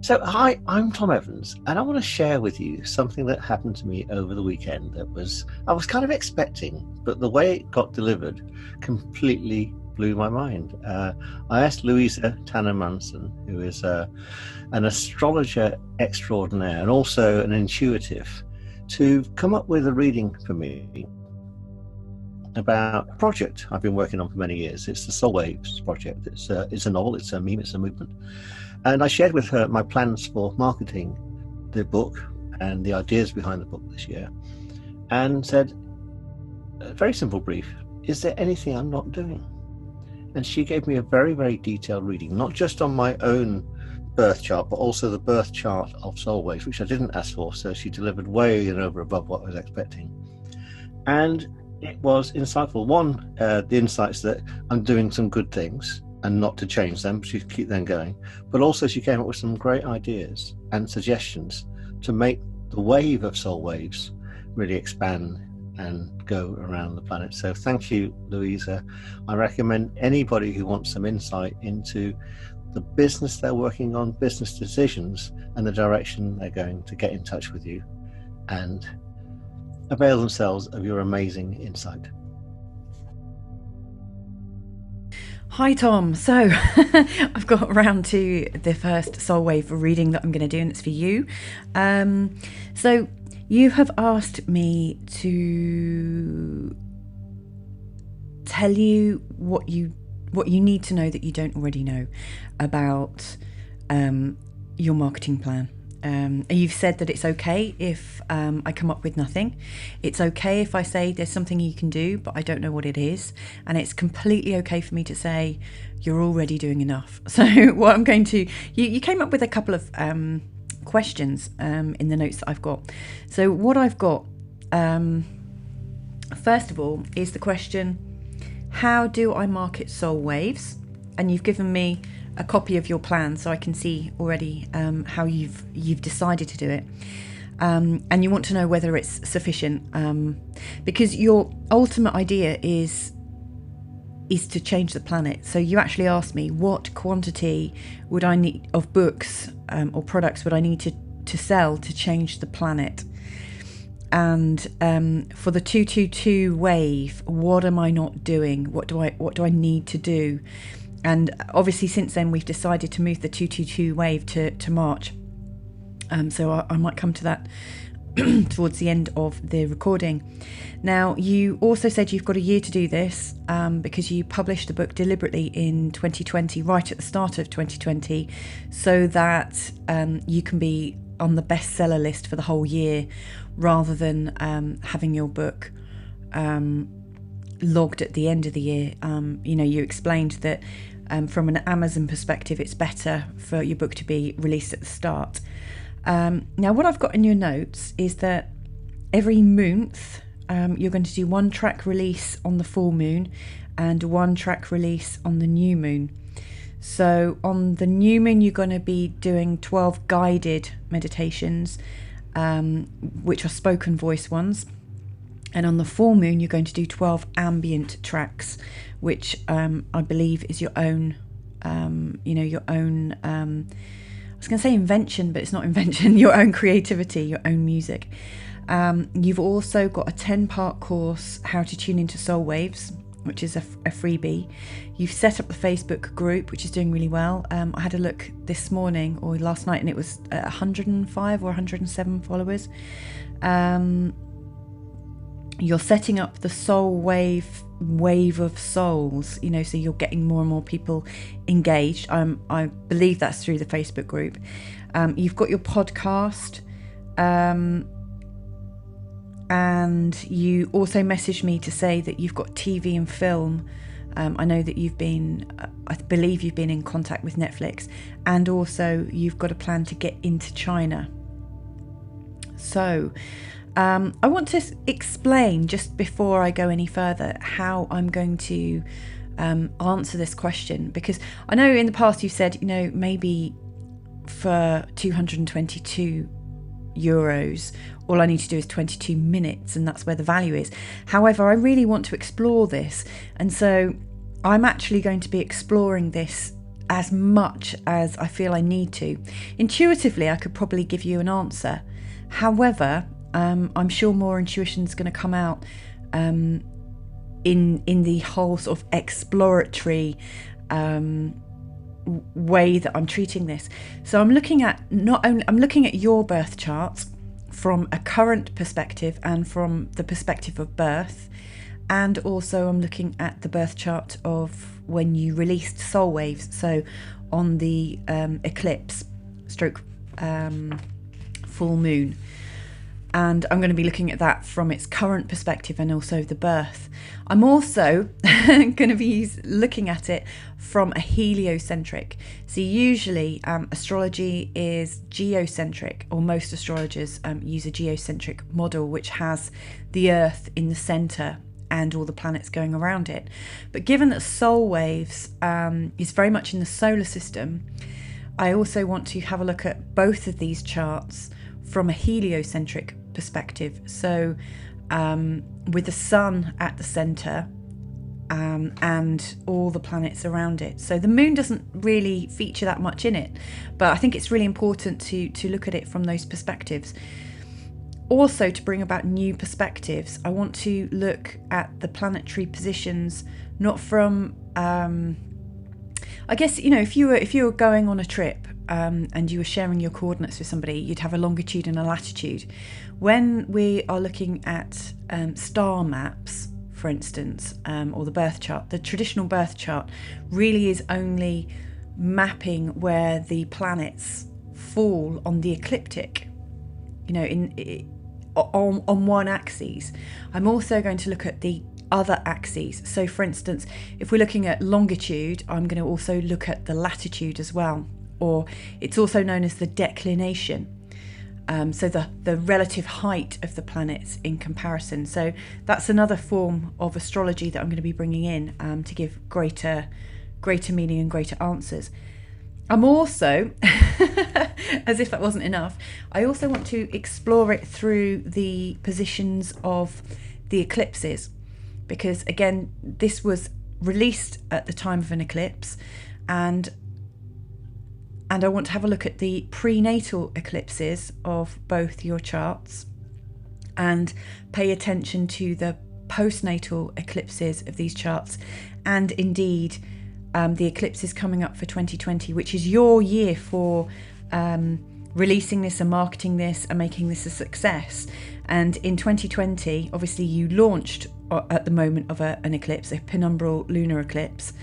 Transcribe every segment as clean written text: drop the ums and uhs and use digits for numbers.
So, hi, I'm Tom Evans, and I want to share with you something that happened to me over the weekend I was kind of expecting, but the way it got delivered completely blew my mind. I asked Louisa Tanner Manson, who is an astrologer extraordinaire and also an intuitive, to come up with a reading for me about a project I've been working on for many years. It's the Soulwaves project. It's a novel, it's a meme, it's a movement. And I shared with her my plans for marketing the book and the ideas behind the book this year, and said, a very simple brief, is there anything I'm not doing? And she gave me a very, very detailed reading, not just on my own birth chart, but also the birth chart of Soulwaves, which I didn't ask for, so she delivered way and over above what I was expecting. And it was insightful. One, the insights that I'm doing some good things, and not to change them, she keep them going. But also she came up with some great ideas and suggestions to make the wave of Soulwaves really expand and go around the planet. So thank you, Louisa. I recommend anybody who wants some insight into the business they're working on, business decisions, and the direction they're going, to get in touch with you and avail themselves of your amazing insight. Hi Tom, so I've got around to the first Soulwave reading that I'm going to do, and it's for you. So you have asked me to tell you what you need to know that you don't already know about your marketing plan. You've said that it's okay if I come up with nothing. It's okay if I say there's something you can do, but I don't know what it is. And it's completely okay for me to say you're already doing enough. So what I'm going to... You came up with a couple of questions in the notes that I've got. So what I've got, first of all, is the question, how do I market Soulwaves? And you've given me a copy of your plan, so I can see already how you've decided to do it, and you want to know whether it's sufficient, because your ultimate idea is to change the planet. So you actually asked me, what quantity would I need of books or products would I need to sell to change the planet? And for the 222 wave, what am I not doing? What do I need to do? And obviously since then we've decided to move the 222 wave to March. So I might come to that towards the end of the recording. Now, you also said you've got a year to do this because you published the book deliberately in 2020, right at the start of 2020, so that you can be on the bestseller list for the whole year, rather than having your book logged at the end of the year. You explained that from an Amazon perspective, it's better for your book to be released at the start. Now, what I've got in your notes is that every month you're going to do one track release on the full moon and one track release on the new moon. So on the new moon, you're going to be doing 12 guided meditations, which are spoken voice ones. And on the full moon, you're going to do 12 ambient tracks, which I believe is your own, your own, I was going to say invention, but it's not invention, your own creativity, your own music. You've also got a 10-part course, How to Tune into Soulwaves, which is a freebie. You've set up the Facebook group, which is doing really well. I had a look this morning or last night, and it was 105 or 107 followers. You're setting up the wave of souls, so you're getting more and more people engaged. I believe that's through the Facebook group. You've got your podcast, and you also messaged me to say that you've got TV and film. I know that I believe you've been in contact with Netflix, and also you've got a plan to get into China. So I want to explain, just before I go any further, how I'm going to answer this question, because I know in the past you said, maybe for 222 euros, all I need to do is 22 minutes, and that's where the value is. However, I really want to explore this, and so I'm actually going to be exploring this as much as I feel I need to. Intuitively, I could probably give you an answer. However, I'm sure more intuition's going to come out in the whole sort of exploratory way that I'm treating this. So I'm looking at your birth chart from a current perspective and from the perspective of birth, and also I'm looking at the birth chart of when you released Soulwaves, so on the eclipse stroke full moon. And I'm going to be looking at that from its current perspective and also the birth. I'm also going to be looking at it from a heliocentric. So usually astrology is geocentric, or most astrologers use a geocentric model, which has the Earth in the centre and all the planets going around it. But given that Soulwaves is very much in the solar system, I also want to have a look at both of these charts from a heliocentric perspective. So with the sun at the centre and all the planets around it. So the moon doesn't really feature that much in it, but I think it's really important to look at it from those perspectives. Also, to bring about new perspectives, I want to look at the planetary positions, not from I guess, you know, if you were going on a trip and you were sharing your coordinates with somebody, you'd have a longitude and a latitude. When we are looking at star maps, for instance, or the birth chart, the traditional birth chart really is only mapping where the planets fall on the ecliptic, you know, on one axis. I'm also going to look at the other axes. So for instance, if we're looking at longitude, I'm going to also look at the latitude as well, or it's also known as the declination. So the relative height of the planets in comparison. So that's another form of astrology that I'm going to be bringing in to give greater meaning and greater answers. I'm also, as if that wasn't enough, I also want to explore it through the positions of the eclipses, because again, this was released at the time of an eclipse, and I want to have a look at the prenatal eclipses of both your charts and pay attention to the postnatal eclipses of these charts, and indeed the eclipses coming up for 2020, which is your year for releasing this and marketing this and making this a success. And in 2020, obviously you launched at the moment of an eclipse, a penumbral lunar eclipse.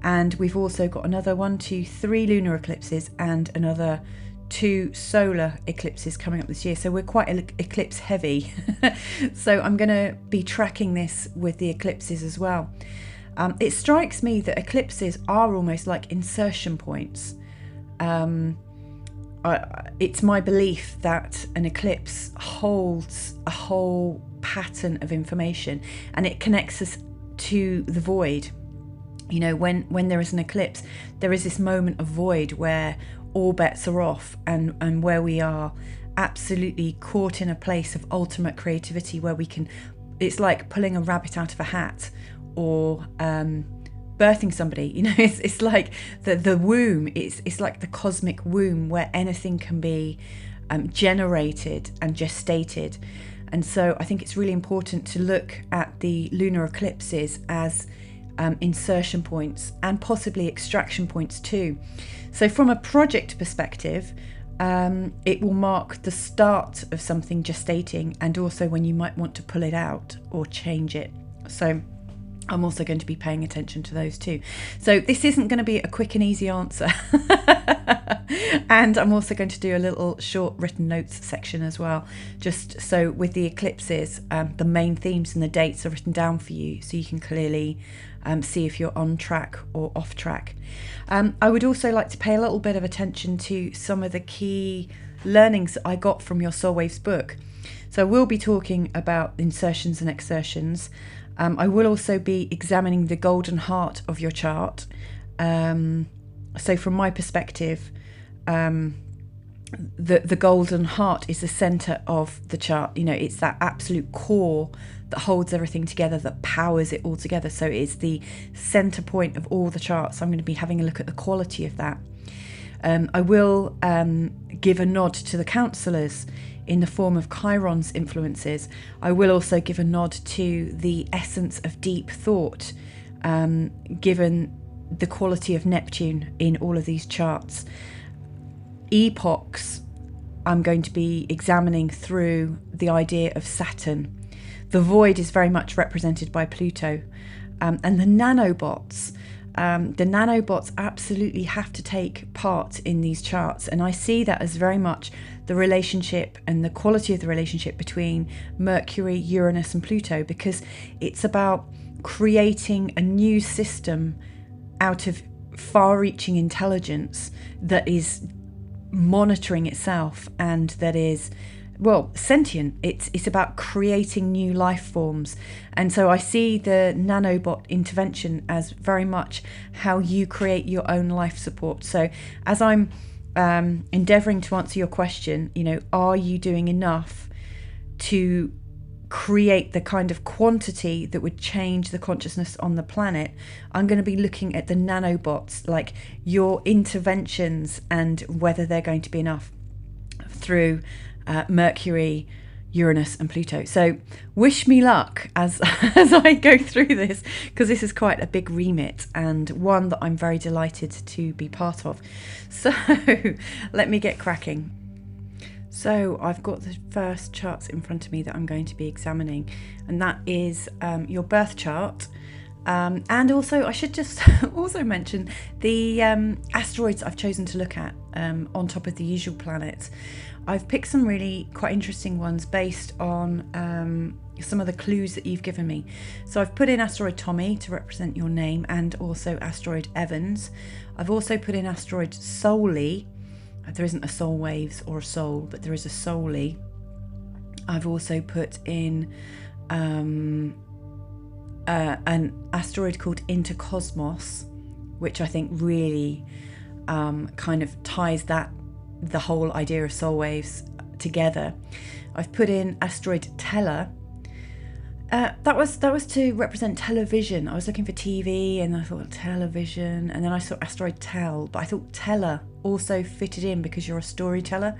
And we've also got another 3 lunar eclipses and another 2 solar eclipses coming up this year. So we're quite eclipse heavy. So I'm going to be tracking this with the eclipses as well. It strikes me that eclipses are almost like insertion points. It's my belief that an eclipse holds a whole pattern of information, and it connects us to the void. You know, when there is an eclipse, there is this moment of void where all bets are off, and where we are absolutely caught in a place of ultimate creativity, where we can, it's like pulling a rabbit out of a hat, or birthing somebody. You know, it's like the womb. It's like the cosmic womb where anything can be generated and gestated. And so I think it's really important to look at the lunar eclipses as insertion points and possibly extraction points too. So from a project perspective, it will mark the start of something gestating, and also when you might want to pull it out or change it. So I'm also going to be paying attention to those too. So this isn't going to be a quick and easy answer. And I'm also going to do a little short written notes section as well, just so with the eclipses, the main themes and the dates are written down for you, so you can clearly see if you're on track or off track. I would also like to pay a little bit of attention to some of the key learnings that I got from your Soulwaves book. So we'll be talking about insertions and exertions. I will also be examining the golden heart of your chart. So from my perspective, the golden heart is the center of the chart. You know, it's that absolute core that holds everything together, that powers it all together. So it's the center point of all the charts. I'm going to be having a look at the quality of that. I will give a nod to the counselors in the form of Chiron's influences. I will also give a nod to the essence of deep thought, given the quality of Neptune in all of these charts. Epochs, I'm going to be examining through the idea of Saturn. The void is very much represented by Pluto. And the nanobots. The nanobots absolutely have to take part in these charts. And I see that as very much the relationship and the quality of the relationship between Mercury, Uranus and Pluto, because it's about creating a new system out of far-reaching intelligence that is monitoring itself and that is, well, sentient. It's about creating new life forms. And so I see the nanobot intervention as very much how you create your own life support. So as I'm endeavouring to answer your question, you know, are you doing enough to create the kind of quantity that would change the consciousness on the planet? I'm going to be looking at the nanobots, like your interventions and whether they're going to be enough through Mercury, Uranus and Pluto. So wish me luck as I go through this, because this is quite a big remit and one that I'm very delighted to be part of. So let me get cracking. So I've got the first charts in front of me that I'm going to be examining, and that is your birth chart. And also I should just also mention the asteroids I've chosen to look at on top of the usual planets. I've picked some really quite interesting ones based on some of the clues that you've given me. So I've put in asteroid Tommy to represent your name, and also asteroid Evans. I've also put in asteroid Souli. There isn't a Soulwaves or a Soul, but there is a Souli. I've also put in an asteroid called Intercosmos, which I think really kind of ties the whole idea of Soulwaves together. I've put in asteroid Teller. That was to represent television. I was looking for TV and I thought television, and then I saw asteroid Tell, but I thought Teller also fitted in because you're a storyteller.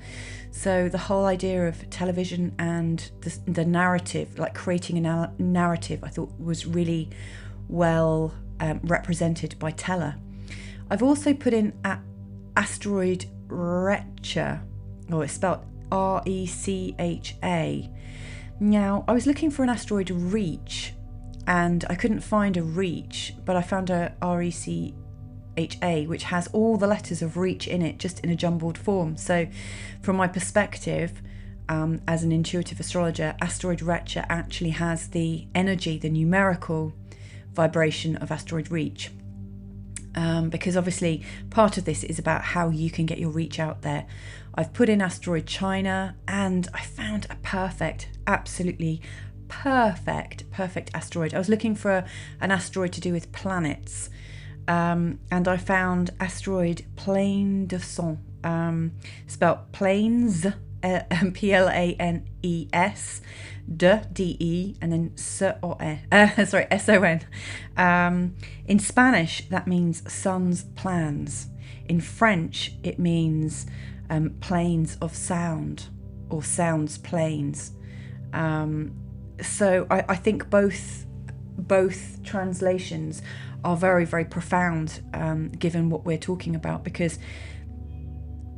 So the whole idea of television and the narrative, like creating a narrative, I thought was really well represented by Teller. I've also put in asteroid Recha, or it's spelled R-E-C-H-A. Now, I was looking for an asteroid Reach, and I couldn't find a Reach, but I found a R-E-C-H-A, which has all the letters of Reach in it, just in a jumbled form. So from my perspective, as an intuitive astrologer, asteroid Recha actually has the energy, the numerical vibration of asteroid Reach. Because obviously part of this is about how you can get your reach out there. I've put in asteroid China, and I found a perfect, absolutely perfect asteroid. I was looking for an asteroid to do with planets, and I found asteroid Plaine de Son, spelled Plains, Planes, D-E, and then S-O-N. In Spanish, that means sun's plans. In French, it means planes of sound, or sound's planes. So I think both translations are very, very profound, given what we're talking about, because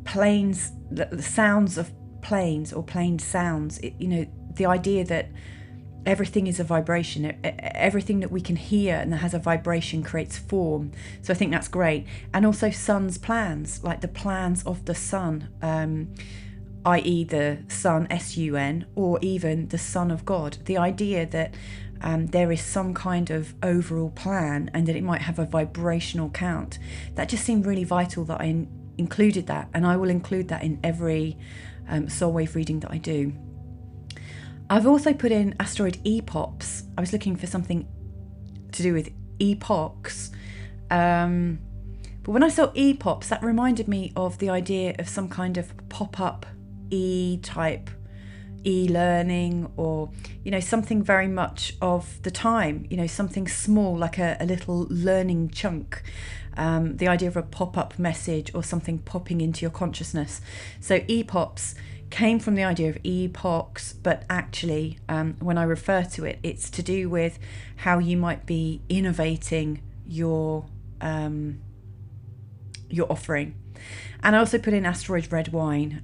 planes, the sounds of planes or plane sounds, the idea that everything is a vibration, everything that we can hear and that has a vibration creates form. So I think that's great. And also sun's plans, like the plans of the sun, i.e. the sun, S-U-N, or even the Son of God. The idea that there is some kind of overall plan and that it might have a vibrational count. That just seemed really vital that I included that, and I will include that in every soul wave reading that I do. I've also put in asteroid epochs. I was looking for something to do with epochs, But when I saw e-pops, that reminded me of the idea of some kind of pop-up e-type e-learning, or, you know, something very much of the time, you know, something small, like a little learning chunk. The idea of a pop-up message or something popping into your consciousness. So e-pops came from the idea of epochs, but actually when I refer to it, it's to do with how you might be innovating your offering. And I also put in asteroid red wine.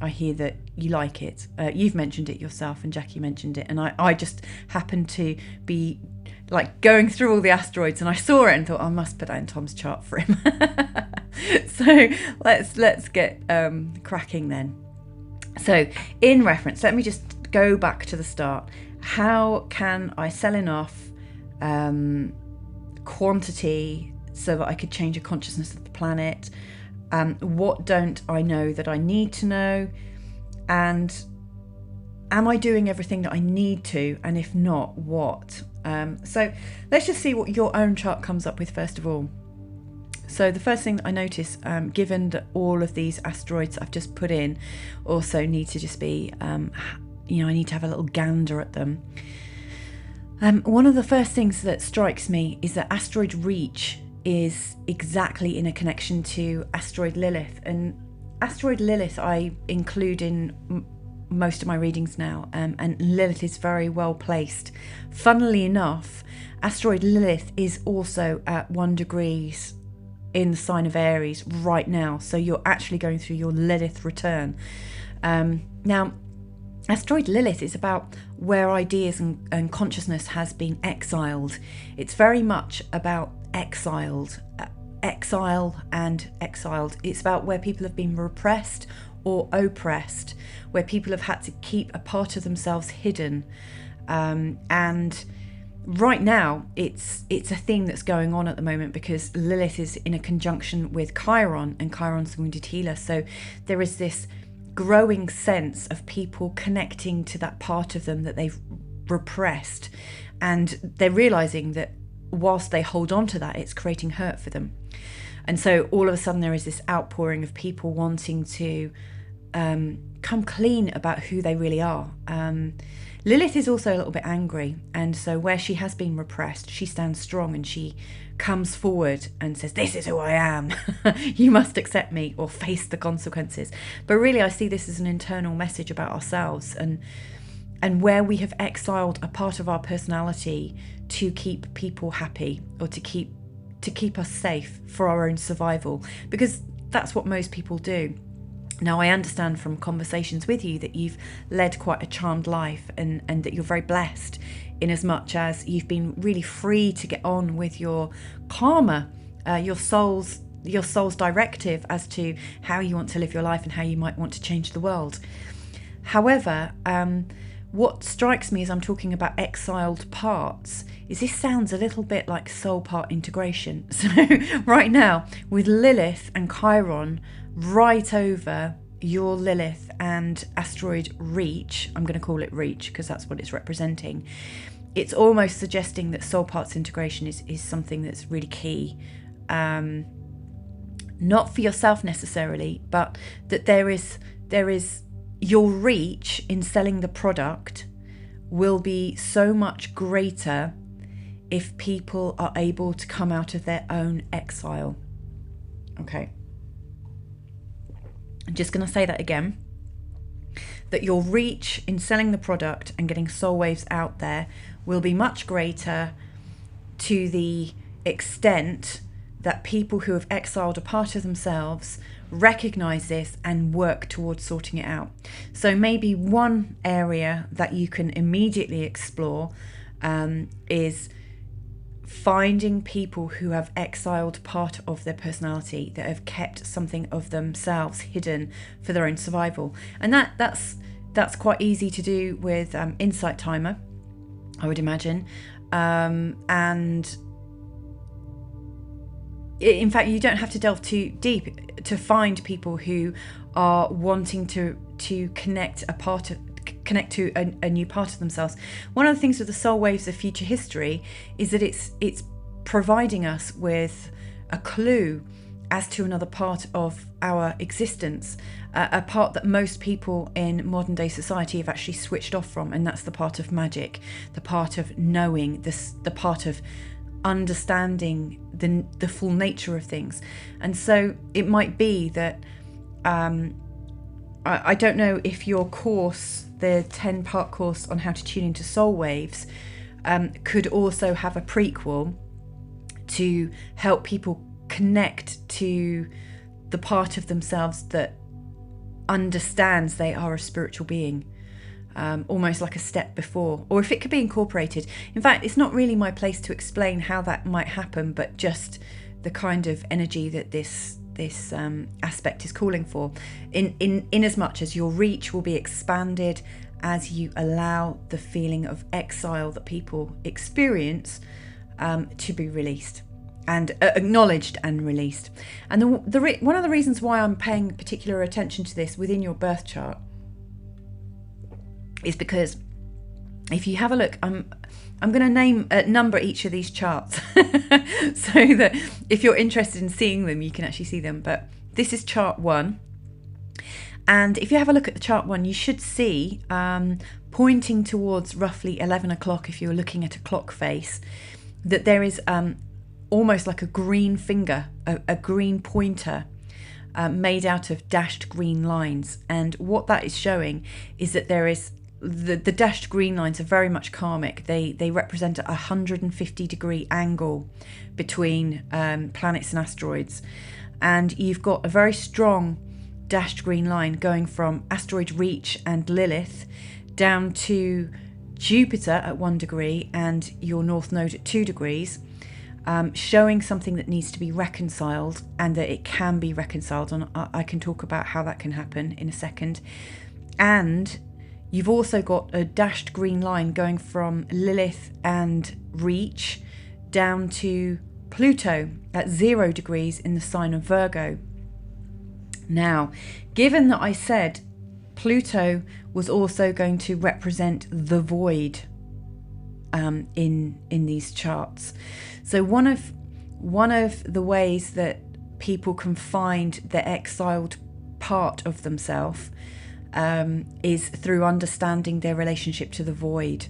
I hear that you like it. You've mentioned it yourself, and Jackie mentioned it, and I just happened to be like going through all the asteroids, and I saw it and thought, I must put that in Tom's chart for him. So let's get cracking then. So in reference, let me just go back to the start. How can I sell enough quantity so that I could change the consciousness of the planet? What don't I know that I need to know? And am I doing everything that I need to? And if not, what? So let's just see what your own chart comes up with first of all. So the first thing that I notice, given that all of these asteroids I've just put in also need to just be, you know, I need to have a little gander at them. One of the first things that strikes me is that asteroid Reach is exactly in a connection to asteroid Lilith. And asteroid Lilith I include in most of my readings now, and Lilith is very well placed. Funnily enough, asteroid Lilith is also at 1 degree in the sign of Aries right now, so you're actually going through your Lilith return. Now, asteroid Lilith is about where ideas and consciousness has been exiled. It's very much about exile and exiled. It's about where people have been repressed or oppressed, where people have had to keep a part of themselves hidden, and right now it's a theme that's going on at the moment because Lilith is in a conjunction with Chiron, and Chiron's the wounded healer. So there is this growing sense of people connecting to that part of them that they've repressed, and they're realizing that whilst they hold on to that, it's creating hurt for them. And so all of a sudden there is this outpouring of people wanting to come clean about who they really are. Lilith is also a little bit angry, and so where she has been repressed, she stands strong and she comes forward and says, this is who I am. You must accept me or face the consequences. But really I see this as an internal message about ourselves, and where we have exiled a part of our personality to keep people happy, or to keep us safe for our own survival, because that's what most people do. Now, I understand from conversations with you that you've led quite a charmed life, and that you're very blessed in as much as you've been really free to get on with your karma, your soul's directive as to how you want to live your life and how you might want to change the world. However, what strikes me as I'm talking about exiled parts is this sounds a little bit like soul part integration. So right now, with Lilith and Chiron right over your Lilith and asteroid Reach, I'm going to call it Reach because that's what it's representing, it's almost suggesting that soul parts integration is something that's really key. Not for yourself necessarily, but that there is your reach in selling the product will be so much greater if people are able to come out of their own exile. Okay. I'm just going to say that again. That your reach in selling the product and getting Soulwaves out there will be much greater to the extent that people who have exiled a part of themselves recognize this and work towards sorting it out. So maybe one area that you can immediately explore is finding people who have exiled part of their personality, that have kept something of themselves hidden for their own survival. And that's quite easy to do with Insight Timer, I would imagine. And in fact, you don't have to delve too deep to find people who are wanting to connect to a new part of themselves. One of the things with the Soul Waves of Future History is that it's providing us with a clue as to another part of our existence, a part that most people in modern day society have actually switched off from, and that's the part of magic, the part of knowing, the part of understanding the full nature of things. And so it might be that I don't know if your course, the 10-part course on how to tune into soul waves, could also have a prequel to help people connect to the part of themselves that understands they are a spiritual being, almost like a step before, or if it could be incorporated. In fact, it's not really my place to explain how that might happen, but just the kind of energy that this aspect is calling for, in as much as your reach will be expanded as you allow the feeling of exile that people experience to be released and acknowledged and released. And one of the reasons why I'm paying particular attention to this within your birth chart is because if you have a look, I'm going to number each of these charts so that if you're interested in seeing them, you can actually see them. But this is chart 1. And if you have a look at the chart 1, you should see, pointing towards roughly 11 o'clock, if you're looking at a clock face, that there is almost like a green finger, a green pointer made out of dashed green lines. And what that is showing is that there is the dashed green lines are very much karmic. They represent a 150-degree angle between planets and asteroids. And you've got a very strong dashed green line going from asteroid Reach and Lilith down to Jupiter at 1 degree and your North Node at 2 degrees, showing something that needs to be reconciled and that it can be reconciled. And I can talk about how that can happen in a second. And you've also got a dashed green line going from Lilith and Reach down to Pluto at 0 degrees in the sign of Virgo. Now, given that I said Pluto was also going to represent the void in these charts, so one of the ways that people can find the exiled part of themselves is through understanding their relationship to the void,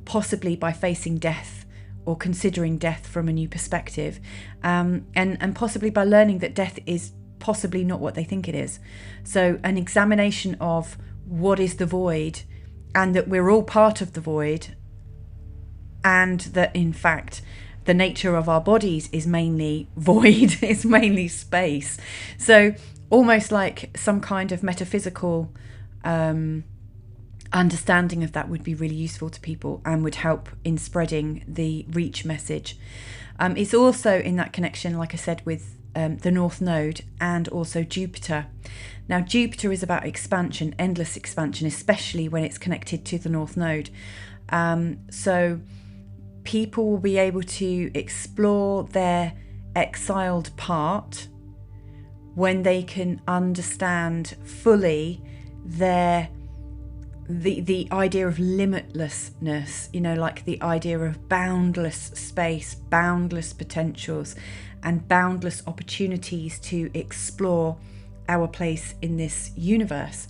possibly by facing death or considering death from a new perspective, and possibly by learning that death is possibly not what they think it is. So an examination of what is the void, and that we're all part of the void, and that in fact the nature of our bodies is mainly void, is mainly space. So almost like some kind of metaphysical understanding of that would be really useful to people and would help in spreading the Reach message. It's also in that connection, like I said, with the North Node and also Jupiter. Now, Jupiter is about expansion, endless expansion, especially when it's connected to the North Node. So people will be able to explore their exiled part when they can understand fully the idea of limitlessness, like the idea of boundless space, boundless potentials, and boundless opportunities to explore our place in this universe.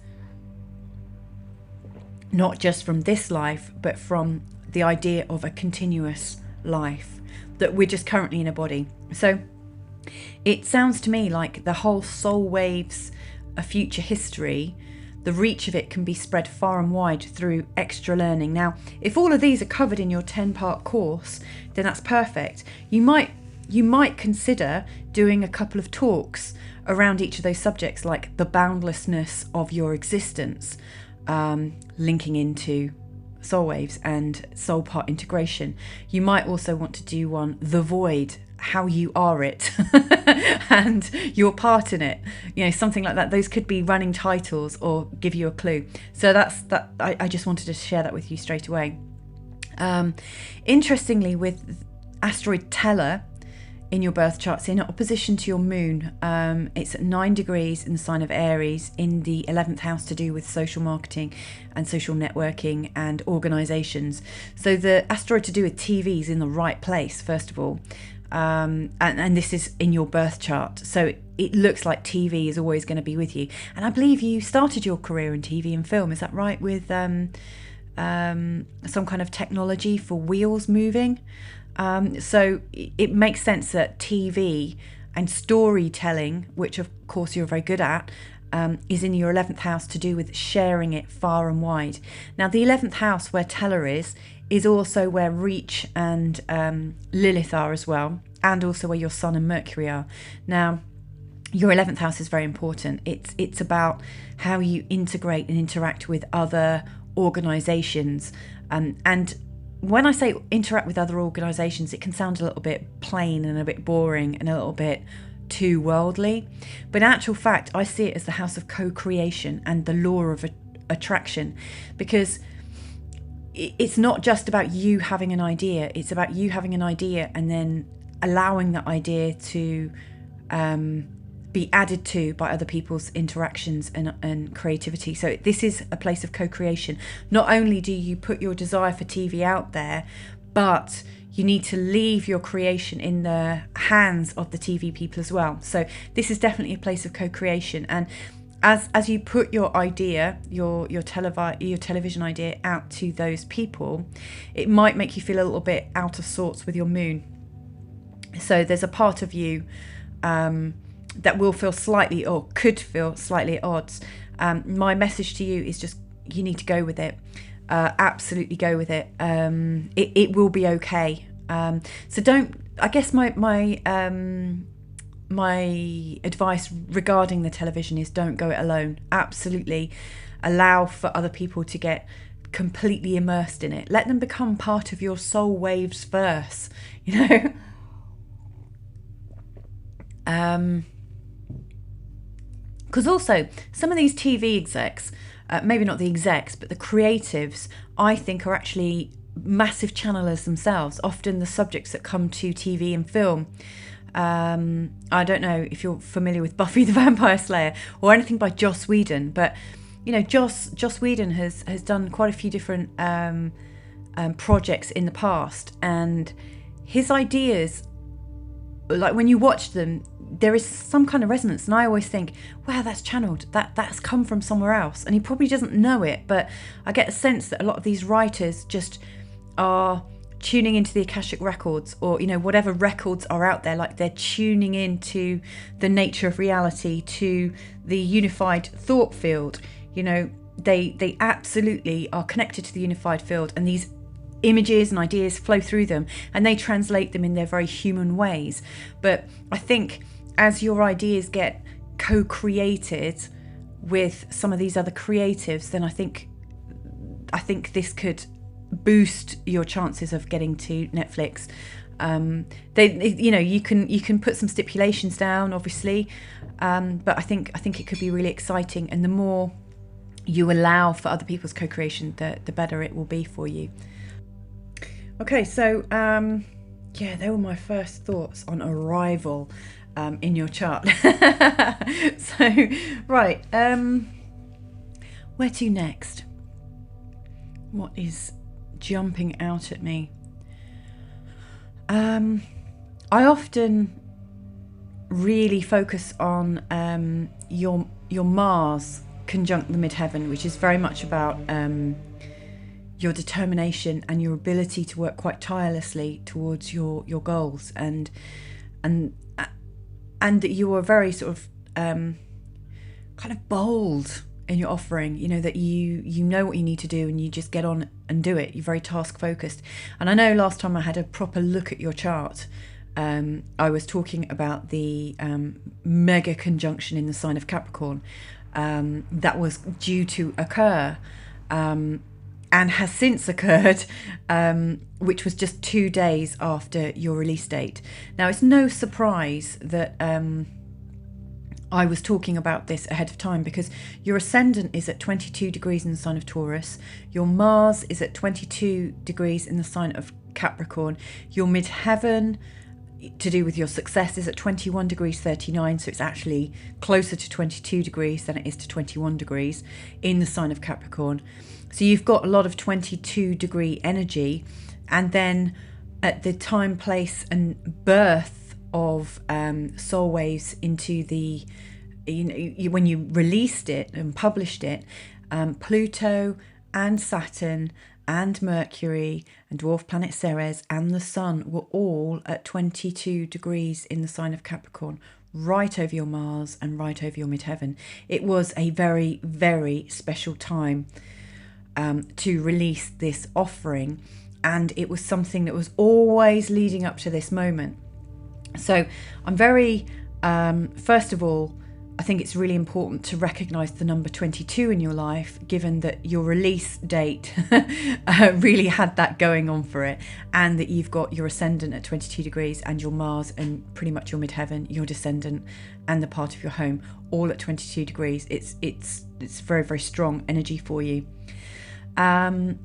Not just from this life, but from the idea of a continuous life, that we're just currently in a body. So it sounds to me like the whole soul waves, a future history, the reach of it can be spread far and wide through extra learning. Now, if all of these are covered in your 10-part course, then that's perfect. You might consider doing a couple of talks around each of those subjects, like the boundlessness of your existence, linking into soul waves and soul part integration. You might also want to do one, the void, how you are it and your part in it, something like that. Those could be running titles or give you a clue. So that's that. I just wanted to share that with you straight away. Interestingly, with asteroid Teller in your birth charts in opposition to your moon, it's at 9 degrees in the sign of Aries in the 11th house, to do with social marketing and social networking and organizations. So the asteroid to do with TV is in the right place, first of all. and this is in your birth chart. So it looks like TV is always going to be with you. And I believe you started your career in TV and film. Is that right? With some kind of technology for wheels moving. So it makes sense that TV and storytelling, which of course you're very good at, is in your 11th house, to do with sharing it far and wide. Now, the 11th house, where Teller is also where Reach and Lilith are as well, and also where your Sun and Mercury are. Now, your 11th house is very important. It's about how you integrate and interact with other organisations. And when I say interact with other organisations, it can sound a little bit plain and a bit boring and a little bit too worldly. But in actual fact, I see it as the house of co-creation and the law of attraction, because it's not just about you having an idea. It's about you having an idea and then allowing that idea to be added to by other people's interactions and creativity. So this is a place of co-creation. Not only do you put your desire for TV out there, but you need to leave your creation in the hands of the TV people as well. So this is definitely a place of co-creation. And as you put your idea, your television idea out to those people, it might make you feel a little bit out of sorts with your moon. So there's a part of you that will feel slightly, or could feel slightly at odds. My message to you is just, you need to go with it. Absolutely go with it. It will be okay. So don't, I guess my advice regarding the television is, don't go it alone. Absolutely allow for other people to get completely immersed in it. Let them become part of your soul waves verse, you know. Because also some of these TV execs, maybe not the execs, but the creatives, I think are actually massive channelers themselves. Often the subjects that come to TV and film, I don't know if you're familiar with Buffy the Vampire Slayer or anything by Joss Whedon, but you know, Joss Whedon has done quite a few different projects in the past, and his ideas, like when you watch them, there is some kind of resonance, and I always think, wow, that's channeled, that's come from somewhere else, and he probably doesn't know it, but I get a sense that a lot of these writers just are tuning into the Akashic records, or you know, whatever records are out there, like they're tuning into the nature of reality, to the unified thought field. You know, they absolutely are connected to the unified field, and these images and ideas flow through them, and they translate them in their very human ways. But I think as your ideas get co-created with some of these other creatives, then I think this could boost your chances of getting to Netflix. You know, you can put some stipulations down, obviously, but I think it could be really exciting, and the more you allow for other people's co-creation, the better it will be for you. Okay, so yeah, they were my first thoughts on arrival in your chart. So, right, where to next? What is jumping out at me? I often really focus on your Mars conjunct the midheaven, which is very much about your determination and your ability to work quite tirelessly towards your goals, and that you are very sort of kind of bold in your offering, you know, that you know what you need to do and you just get on and do it. You're very task focused. And I know last time I had a proper look at your chart, I was talking about the mega conjunction in the sign of Capricorn that was due to occur, and has since occurred, which was just 2 days after your release date. Now, it's no surprise that I was talking about this ahead of time, because your ascendant is at 22 degrees in the sign of Taurus, your Mars is at 22 degrees in the sign of Capricorn, your midheaven, to do with your success, is at 21 degrees 39, so it's actually closer to 22 degrees than it is to 21 degrees in the sign of Capricorn. So you've got a lot of 22 degree energy, and then at the time, place, and birth of Soulwaves into the, when you released it and published it, Pluto and Saturn and Mercury and dwarf planet Ceres and the Sun were all at 22 degrees in the sign of Capricorn, right over your Mars and right over your midheaven. It was a very, very special time to release this offering, and it was something that was always leading up to this moment. So I'm very, first of all, I think it's really important to recognise the number 22 in your life, given that your release date really had that going on for it, and that you've got your ascendant at 22 degrees and your Mars and pretty much your midheaven, your descendant, and the part of your home all at 22 degrees. It's very, very strong energy for you. Now,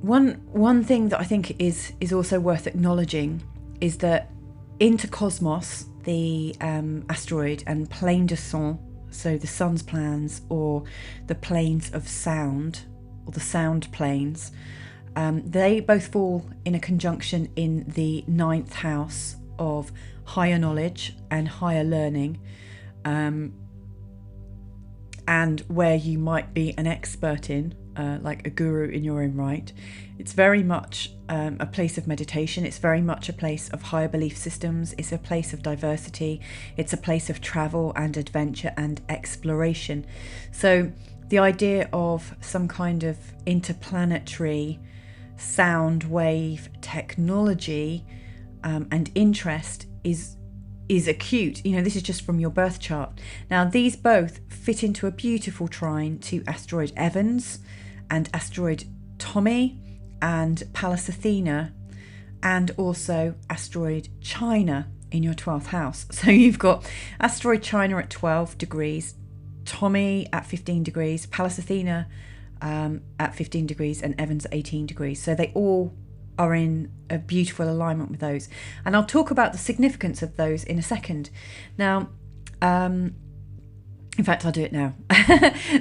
one thing that I think is also worth acknowledging is that Intercosmos, the asteroid, and Plane de Son, so the sun's plans or the planes of sound, or the sound planes, they both fall in a conjunction in the 9th house of higher knowledge and higher learning, and where you might be an expert in, like a guru in your own right. It's very much a place of meditation. It's very much a place of higher belief systems. It's a place of diversity. It's a place of travel and adventure and exploration. So the idea of some kind of interplanetary sound wave technology and interest is acute. This is just from your birth chart. Now, these both fit into a beautiful trine to asteroid Evans and asteroid Tommy and Pallas Athena, and also asteroid China in your 12th house. So you've got asteroid China at 12 degrees, Tommy at 15 degrees, Pallas Athena at 15 degrees, and Evans at 18 degrees. So they all are in a beautiful alignment with those, and I'll talk about the significance of those in a second. Now, in fact, I'll do it now.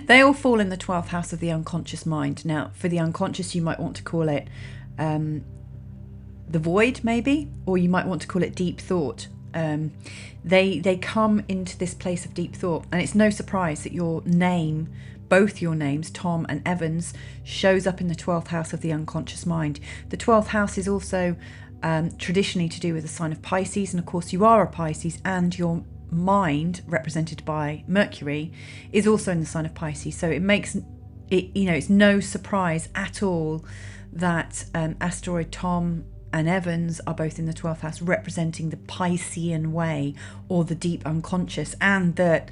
They all fall in the 12th house of the unconscious mind. Now, for the unconscious, you might want to call it the void, maybe, or you might want to call it deep thought. They come into this place of deep thought, and it's no surprise that your name, both your names, Tom and Evans, shows up in the 12th house of the unconscious mind. The 12th house is also traditionally to do with the sign of Pisces, and of course you are a Pisces, and your mind, represented by Mercury, is also in the sign of Pisces. So it makes it, it's no surprise at all that asteroid Tom and Evans are both in the 12th house, representing the Piscean way, or the deep unconscious, and that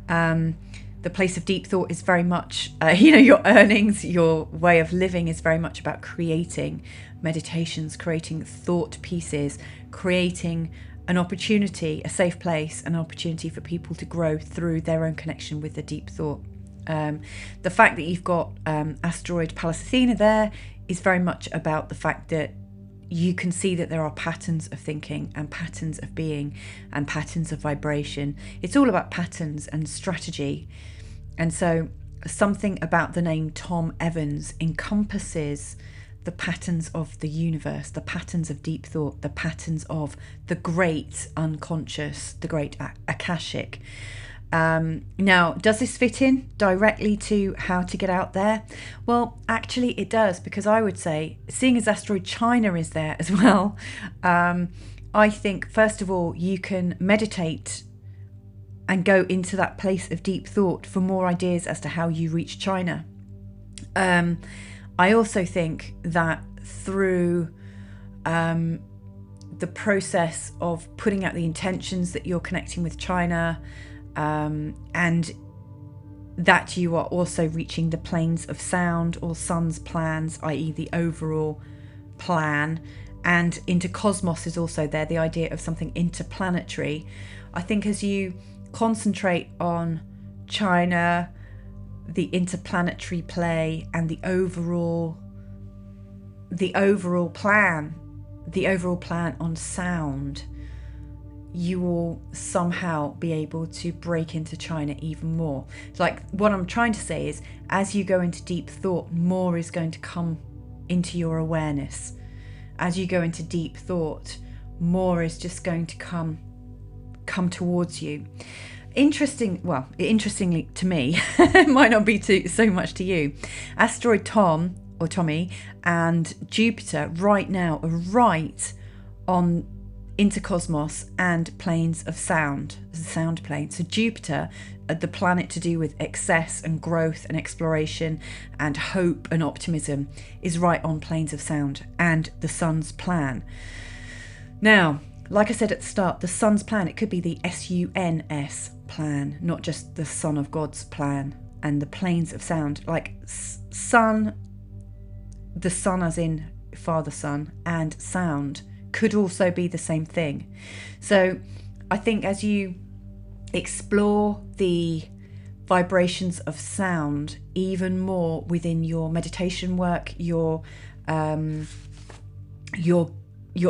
the place of deep thought is very much, your earnings, your way of living is very much about creating meditations, creating thought pieces, creating an opportunity, a safe place, an opportunity for people to grow through their own connection with the deep thought. The fact that you've got asteroid Pallas Athena there is very much about the fact that you can see that there are patterns of thinking and patterns of being and patterns of vibration. It's all about patterns and strategy. And so something about the name Tom Evans encompasses the patterns of the universe, the patterns of deep thought, the patterns of the great unconscious, the great Akashic. Now, does this fit in directly to how to get out there? Well, actually it does, because I would say, seeing as asteroid China is there as well, I think, first of all, you can meditate and go into that place of deep thought for more ideas as to how you reach China. I also think that through the process of putting out the intentions that you're connecting with China, and that you are also reaching the planes of sound or sun's plans, i.e. the overall plan, and intercosmos is also there, the idea of something interplanetary. I think as you concentrate on China, the interplanetary play, and the overall plan on sound, you will somehow be able to break into China even more. Like, what I'm trying to say is, as you go into deep thought, more is going to come into your awareness. As you go into deep thought, more is just going to come towards you. Interestingly to me, it might not be so much to you. Asteroid Tommy and Jupiter right now are right on intercosmos and planes of sound, the sound plane. So Jupiter, the planet to do with excess and growth and exploration and hope and optimism, is right on planes of sound and the sun's plan. Now, like I said at the start, the sun's plan, it could be the SUNS plan, not just the Son of God's plan. And the planes of sound, like sun, the sun as in Father Son, and sound could also be the same thing. So I think as you explore the vibrations of sound even more within your meditation work, your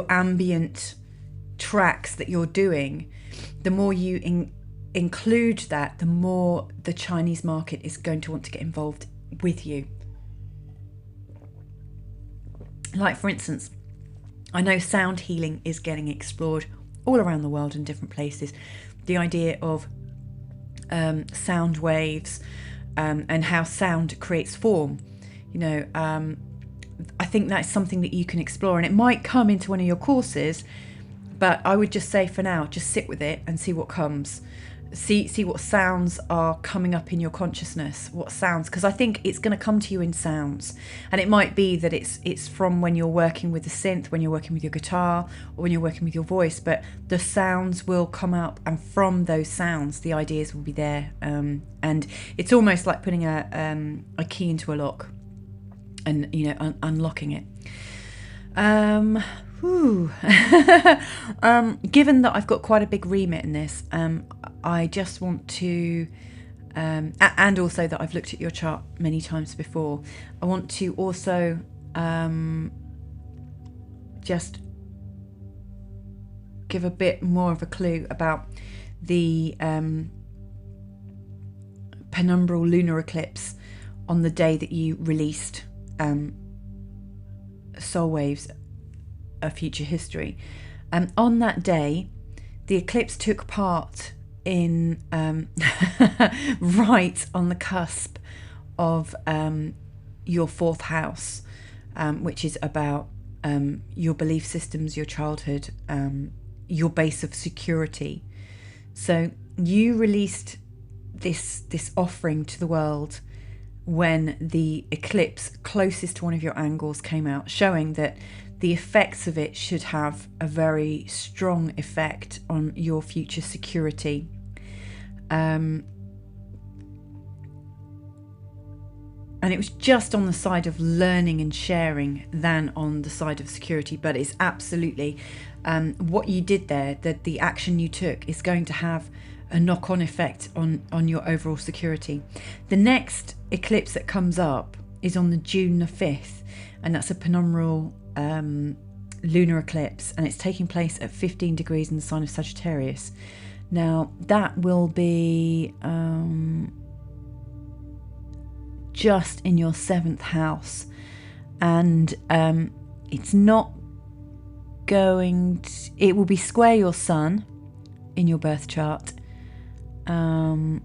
ambient tracks that you're doing, the more you include that, the more the Chinese market is going to want to get involved with you. Like, for instance, I know sound healing is getting explored all around the world in different places. The idea of sound waves and how sound creates form. I think that's something that you can explore, and it might come into one of your courses, but I would just say for now, just sit with it and see what comes. See what sounds are coming up in your consciousness, what sounds, because I think it's going to come to you in sounds. And it might be that it's from when you're working with the synth, when you're working with your guitar, or when you're working with your voice, but the sounds will come up, and from those sounds the ideas will be there. And it's almost like putting a key into a lock and unlocking it. Given that I've got quite a big remit in this, I just want to, and also that I've looked at your chart many times before, I want to also just give a bit more of a clue about the penumbral lunar eclipse on the day that you released Soulwaves, A Future History. On that day, the eclipse took part in right on the cusp of your fourth house, which is about your belief systems, your childhood, your base of security. So you released this offering to the world when the eclipse closest to one of your angles came out, showing that the effects of it should have a very strong effect on your future security. And it was just on the side of learning and sharing than on the side of security, but it's absolutely what you did there, that the action you took is going to have a knock-on effect on your overall security. The next eclipse that comes up is on the June the 5th, and that's a penumbral lunar eclipse, and it's taking place at 15 degrees in the sign of Sagittarius. Now that will be just in your 7th house, and it's not going to, it will be square your sun in your birth chart, and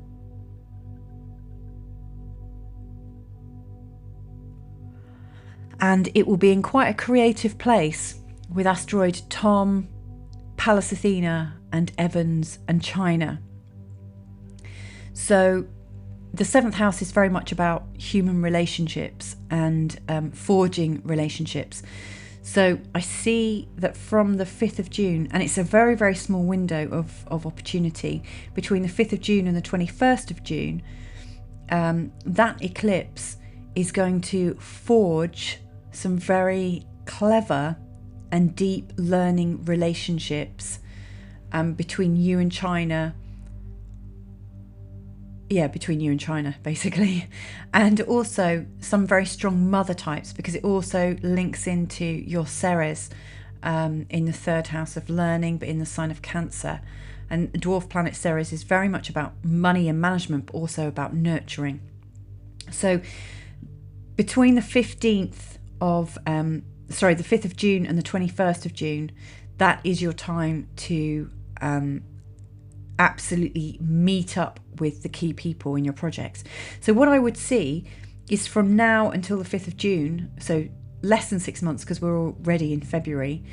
it will be in quite a creative place with asteroid Tom, Pallas Athena, and Evans and China. So the 7th house is very much about human relationships and forging relationships. So I see that from the 5th of June, and it's a very, very small window of opportunity between the 5th of June and the 21st of June, that eclipse is going to forge some very clever and deep learning relationships between you and China. Yeah, between you and China, basically. And also some very strong mother types, because it also links into your Ceres in the third house of learning, but in the sign of Cancer. And dwarf planet Ceres is very much about money and management, but also about nurturing. So between the 15th of, the 5th of June and the 21st of June, that is your time to absolutely meet up with the key people in your projects. So what I would see is from now until the 5th of June, so less than 6 months because we're already in February,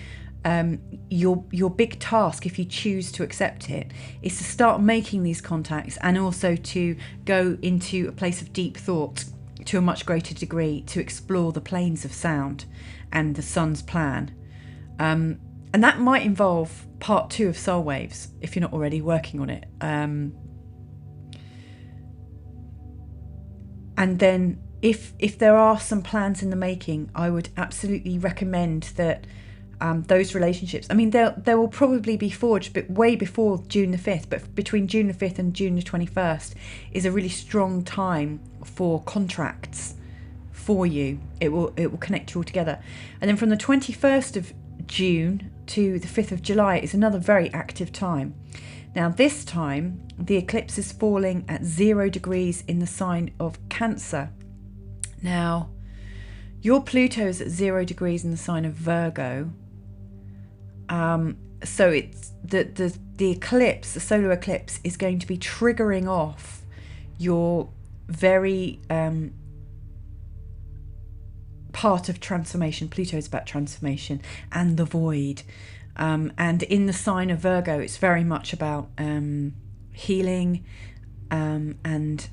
your big task, if you choose to accept it, is to start making these contacts and also to go into a place of deep thought to a much greater degree to explore the planes of sound and the sun's plan. And that might involve part 2 of Soulwaves if you're not already working on it. And then if there are some plans in the making, I would absolutely recommend that those relationships, I mean, they will probably be forged but way before June the 5th, but between June the 5th and June the 21st is a really strong time for contracts for you. It will connect you all together. And then from the 21st of June to the 5th of July is another very active time. Now this time the eclipse is falling at 0 degrees in the sign of Cancer. Now your Pluto is at 0 degrees in the sign of Virgo. So it's the eclipse, the solar eclipse, is going to be triggering off your very part of transformation. Pluto is about transformation and the void. And in the sign of Virgo, it's very much about healing and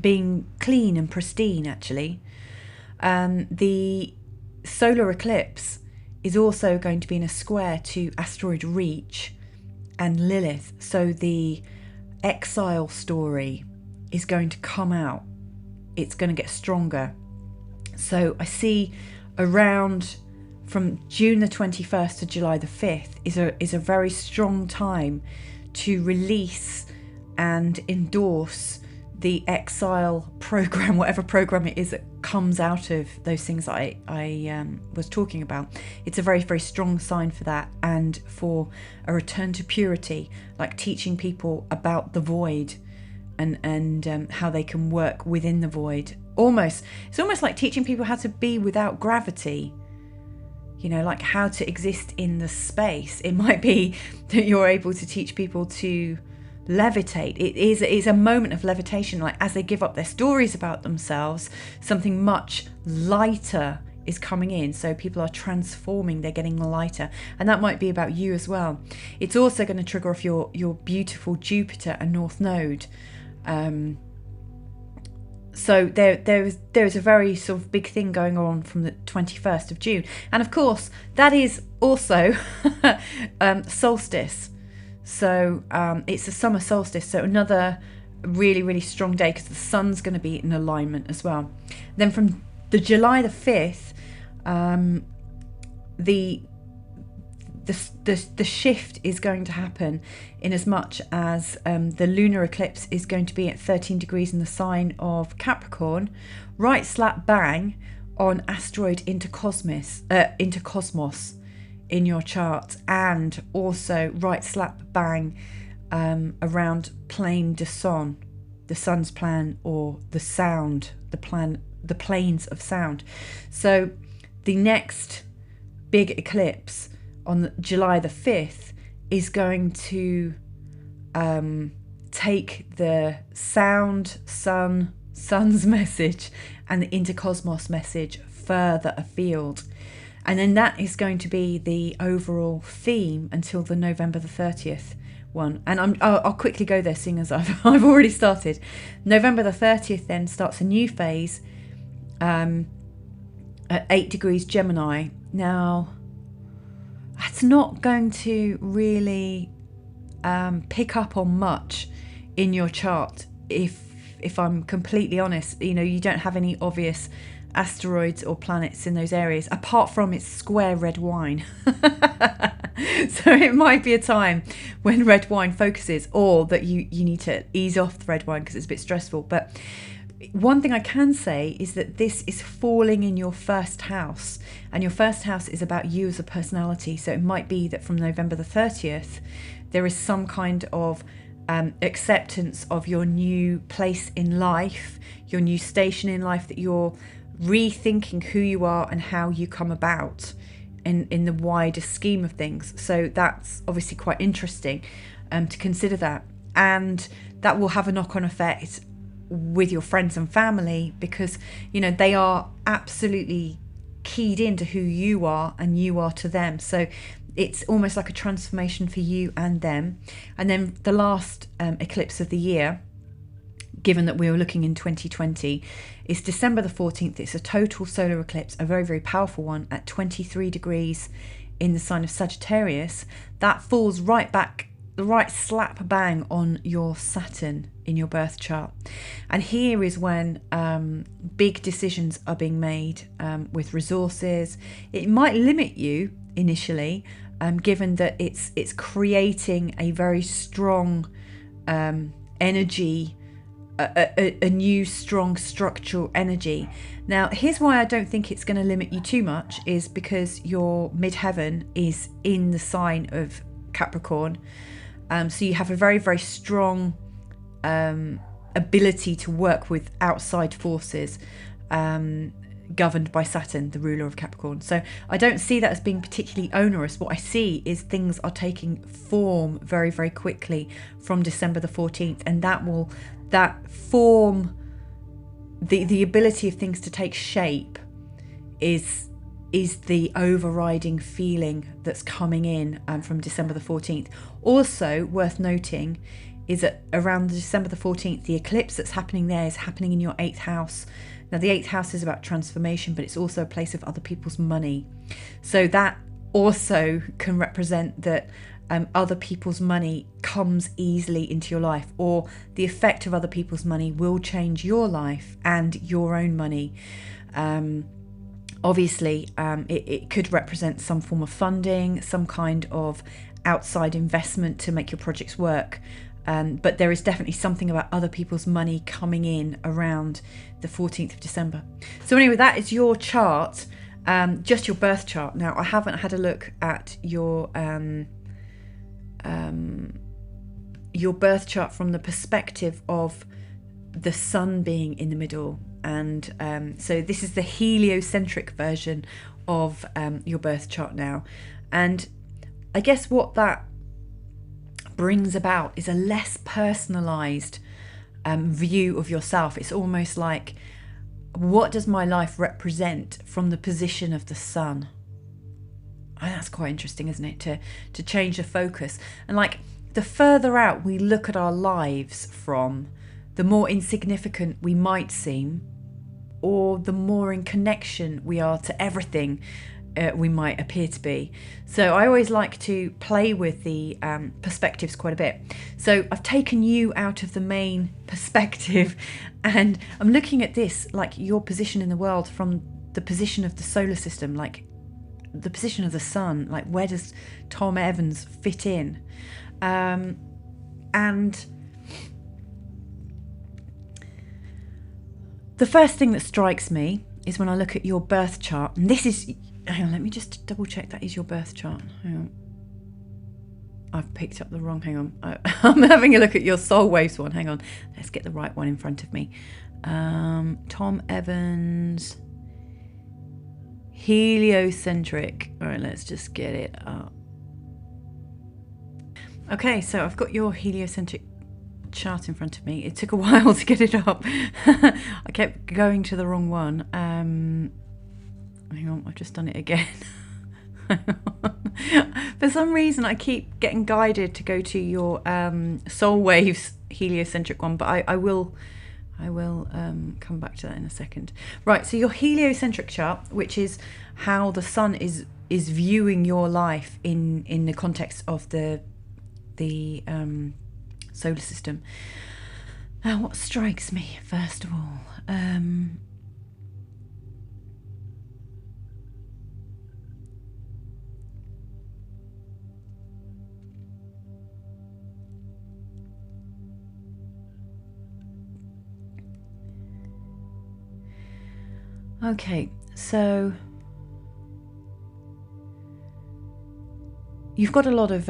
being clean and pristine, actually. The solar eclipse is also going to be in a square to asteroid Reach and Lilith. So the exile story is going to come out. It's going to get stronger. So I see around from June the 21st to July the 5th is a very strong time to release and endorse the exile program, whatever program it is that comes out of those things that I was talking about. It's a very, very strong sign for that, and for a return to purity, like teaching people about the void and how they can work within the void. It's almost like teaching people how to be without gravity. You know, like how to exist in the space. It might be that you're able to teach people to levitate. It's a moment of levitation, like as they give up their stories about themselves, something much lighter is coming in. So people are transforming, they're getting lighter, and that might be about you as well. It's also going to trigger off your beautiful Jupiter and North Node. So there's a very sort of big thing going on from the 21st of June, and of course that is also solstice. So it's the summer solstice, so another really, really strong day because the sun's going to be in alignment as well. Then from the July the 5th, the shift is going to happen in as much as the lunar eclipse is going to be at 13 degrees in the sign of Capricorn, right slap bang on asteroid into Cosmos in your chart, and also right slap bang around plane de son, the sun's plan, or the sound, the planes of sound. So the next big eclipse on July the 5th is going to take the sun's message and the intercosmos message further afield. And then that is going to be the overall theme until the November the 30th one. And I'll quickly go there, seeing as I've already started. November the 30th then starts a new phase at 8 degrees Gemini. Now, that's not going to really pick up on much in your chart, if I'm completely honest. You know, you don't have any obvious asteroids or planets in those areas, apart from its square red wine. So it might be a time when red wine focuses, or that you need to ease off the red wine because it's a bit stressful. But one thing I can say is that this is falling in your first house, and your first house is about you as a personality. So it might be that from November the 30th, there is some kind of acceptance of your new place in life, your new station in life, that you're rethinking who you are and how you come about in the wider scheme of things. So that's obviously quite interesting to consider that. And that will have a knock-on effect with your friends and family, because they are absolutely keyed into who you are and you are to them. So it's almost like a transformation for you and them. And then the last eclipse of the year, given that we were looking in 2020, is December the 14th. It's a total solar eclipse, a very, very powerful one at 23 degrees in the sign of Sagittarius. That falls right slap bang on your Saturn in your birth chart. And here is when big decisions are being made with resources. It might limit you initially, given that it's creating a very strong energy, a new strong structural energy. Now, here's why I don't think it's going to limit you too much, is because your midheaven is in the sign of Capricorn. So you have a very, very strong ability to work with outside forces, governed by Saturn, the ruler of Capricorn. So I don't see that as being particularly onerous. What I see is things are taking form very, very quickly from December the 14th, and that form, the ability of things to take shape is the overriding feeling that's coming in from December the 14th. Also worth noting is that around December the 14th, the eclipse that's happening there is happening in your 8th house. Now, the 8th house is about transformation, but it's also a place of other people's money. So that also can represent that other people's money comes easily into your life, or the effect of other people's money will change your life and your own money. Obviously, it could represent some form of funding, some kind of outside investment to make your projects work. But there is definitely something about other people's money coming in around the 14th of December. So anyway, that is your chart, just your birth chart. Now, I haven't had a look at your birth chart from the perspective of the sun being in the middle. And so this is the heliocentric version of your birth chart now. And I guess what that brings about is a less personalized view of yourself. It's almost like, what does my life represent from the position of the sun? And that's quite interesting, isn't it? To change the focus. And like, the further out we look at our lives from, the more insignificant we might seem, or the more in connection we are to everything we might appear to be. So I always like to play with the perspectives quite a bit. So I've taken you out of the main perspective, and I'm looking at this like your position in the world from the position of the solar system, like the position of the sun. Like, where does Tom Evans fit in? And the first thing that strikes me is when I look at your birth chart, and this is, hang on, let me just double check that is your birth chart. Hang on. I've picked up the wrong, hang on. I'm having a look at your Soulwaves one. Hang on, let's get the right one in front of me. Tom Evans, heliocentric. All right, let's just get it up. Okay, so I've got your heliocentric chart in front of me. It took a while to get it up. I kept going to the wrong one. Hang on, I've just done it again. For some reason I keep getting guided to go to your Soulwaves heliocentric one, but I will come back to that in a second. Right, so your heliocentric chart, which is how the sun is viewing your life in the context of the solar system. Now, what strikes me first of all, Okay, so you've got a lot of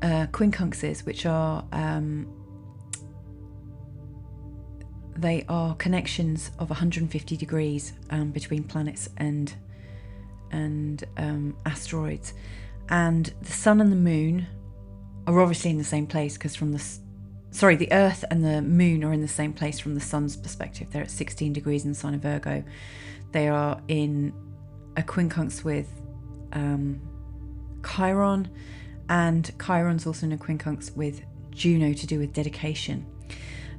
quincunxes, which are they are connections of 150 degrees between planets and asteroids, and the sun and the moon are obviously in the same place because the Earth and the moon are in the same place from the sun's perspective. They're at 16 degrees in the sign of Virgo. They are in a quincunx with Chiron, and Chiron's also in a quincunx with Juno to do with dedication.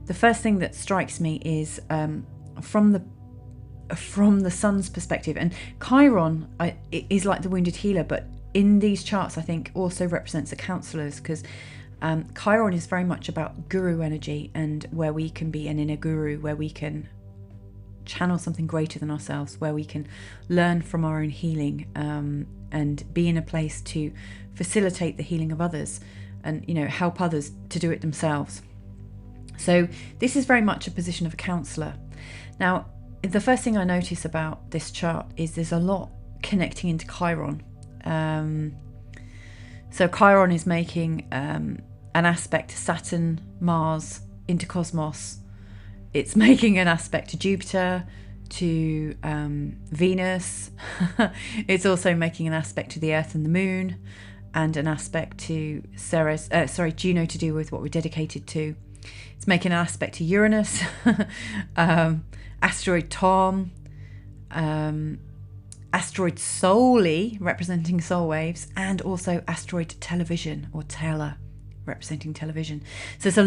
The first thing that strikes me is from the sun's perspective, and Chiron is like the wounded healer, but in these charts I think also represents the counselors, because Chiron is very much about guru energy, and where we can be an inner guru, where we can channel something greater than ourselves, where we can learn from our own healing and be in a place to facilitate the healing of others, and help others to do it themselves. So this is very much a position of a counsellor. Now, the first thing I notice about this chart is there's a lot connecting into Chiron. So Chiron is making an aspect to Saturn, Mars, into Cosmos. It's making an aspect to Jupiter, to Venus. It's also making an aspect to the Earth and the Moon, and an aspect to Juno to do with what we're dedicated to. It's making an aspect to Uranus, asteroid Tom, asteroid Soli, representing soul waves, and also asteroid Television, or Tela, representing television. So there's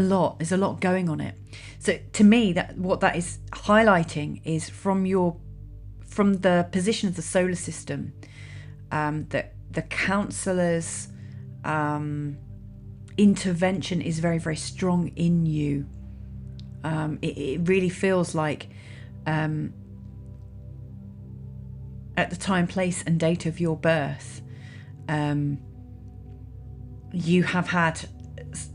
a lot going on it. So to me, what that is highlighting is from the position of the solar system, that the counselor's intervention is very, very strong in you. It really feels like at the time, place and date of your birth, you have had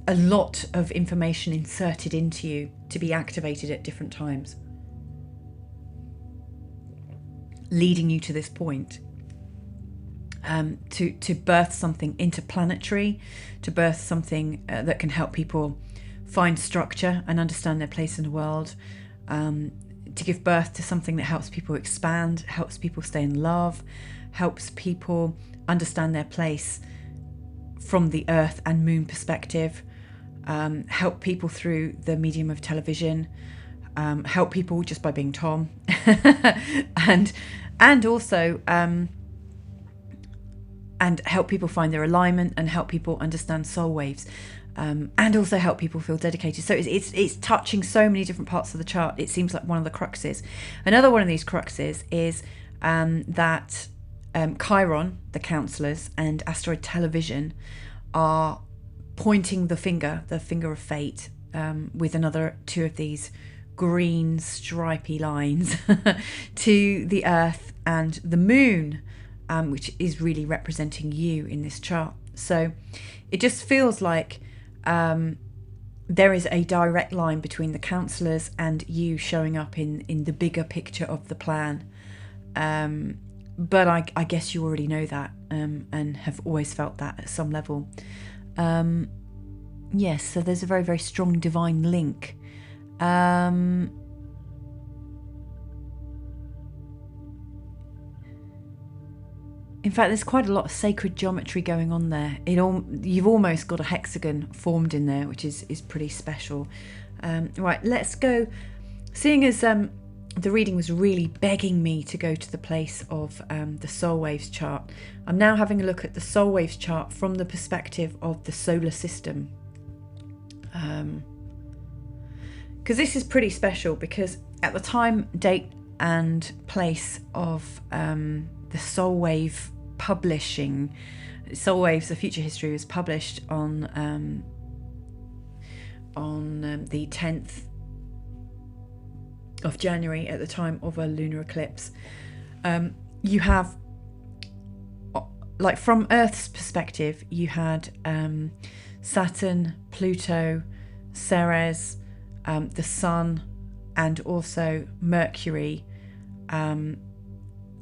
a lot of information inserted into you to be activated at different times, leading you to this point, to birth something interplanetary, to birth something that can help people find structure and understand their place in the world, to give birth to something that helps people expand, helps people stay in love, helps people understand their place from the Earth and Moon perspective, help people through the medium of television, help people just by being Tom, and also and help people find their alignment, and help people understand soul waves, and also help people feel dedicated. So it's touching so many different parts of the chart. It seems like one of the cruxes. Another one of these cruxes is that Chiron, the counselors, and asteroid Television are pointing the finger of fate, with another two of these green stripy lines to the Earth and the Moon, which is really representing you in this chart. So it just feels like there is a direct line between the counselors and you showing up in the bigger picture of the plan. But I guess you already know that, and have always felt that at some level. Yes, so there's a very, very strong divine link. In fact, there's quite a lot of sacred geometry going on there. You've almost got a hexagon formed in there, which is pretty special. Right, let's go. Seeing as the reading was really begging me to go to the place of the Soulwaves chart, I'm now having a look at the Soulwaves chart from the perspective of the solar system. Because this is pretty special, because at the time, date and place of the Soulwave publishing, Soulwaves, The Future History, was published on the 10th of January at the time of a lunar eclipse. You have, like, from Earth's perspective, you had Saturn, Pluto, Ceres, the Sun, and also Mercury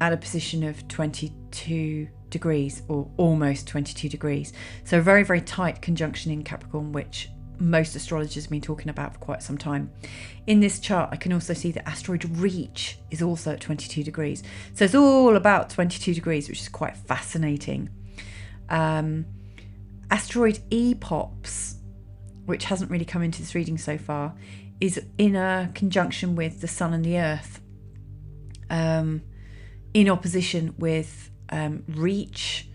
at a position of 22 degrees, or almost 22 degrees. So a very, very tight conjunction in Capricorn, which most astrologers have been talking about for quite some time. In this chart, I can also see that asteroid Reach is also at 22 degrees. So it's all about 22 degrees, which is quite fascinating. Asteroid Epops, which hasn't really come into this reading so far, is in a conjunction with the Sun and the Earth, in opposition with Reach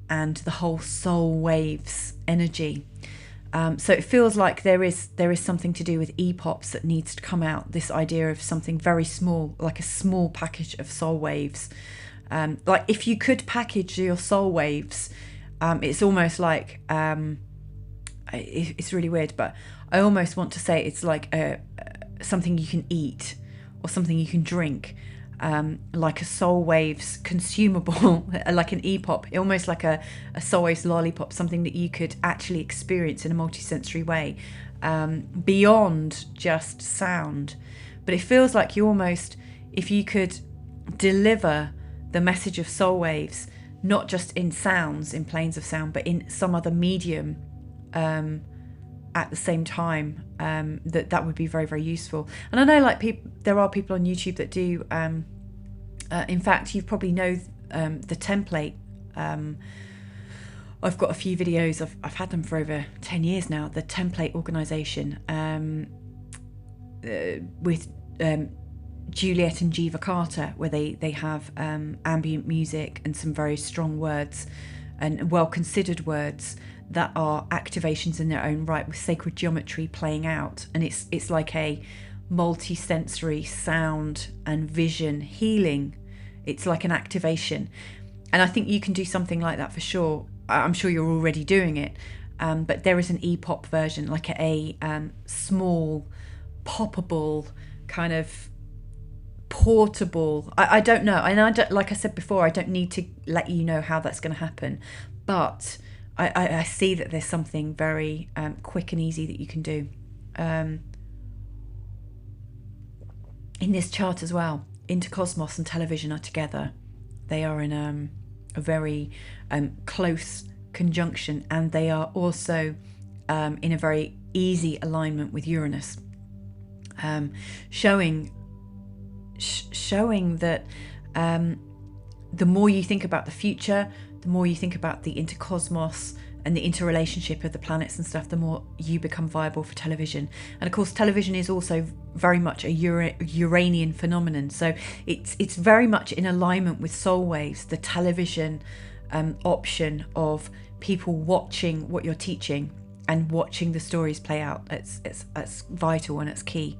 and the whole Soulwaves energy. So it feels like there is something to do with Epops that needs to come out. This idea of something very small, like a small package of soul waves. Like if you could package your soul waves, it's almost like it's really weird, but I almost want to say it's like something you can eat or something you can drink. Like a Soulwaves consumable, like an E-pop, almost like a Soulwaves lollipop, something that you could actually experience in a multisensory way, beyond just sound. But it feels like you almost, if you could deliver the message of Soulwaves, not just in sounds, in planes of sound, but in some other medium, at the same time, that would be very, very useful. And I know, like, there are people on YouTube that do. In fact, you probably know the template. I've got a few videos. I've had them for over 10 years now. The template organisation with Juliet and Jiva Carter, where they have ambient music and some very strong words and well-considered words that are activations in their own right, with sacred geometry playing out. And it's like a multi-sensory sound and vision healing. It's like an activation. And I think you can do something like that for sure. I'm sure you're already doing it. But there is an E-pop version, like a small, poppable, kind of portable. I don't know. And I don't, like I said before, I don't need to let you know how that's going to happen. But I see that there's something very quick and easy that you can do. In this chart as well, intercosmos and television are together. They are in a very close conjunction, and they are also in a very easy alignment with Uranus, showing that the more you think about the future, the more you think about the intercosmos and the interrelationship of the planets and stuff, the more you become viable for television. And of course, television is also very much a Uranian phenomenon. So it's very much in alignment with Soulwaves, the television option of people watching what you're teaching and watching the stories play out. It's vital and it's key.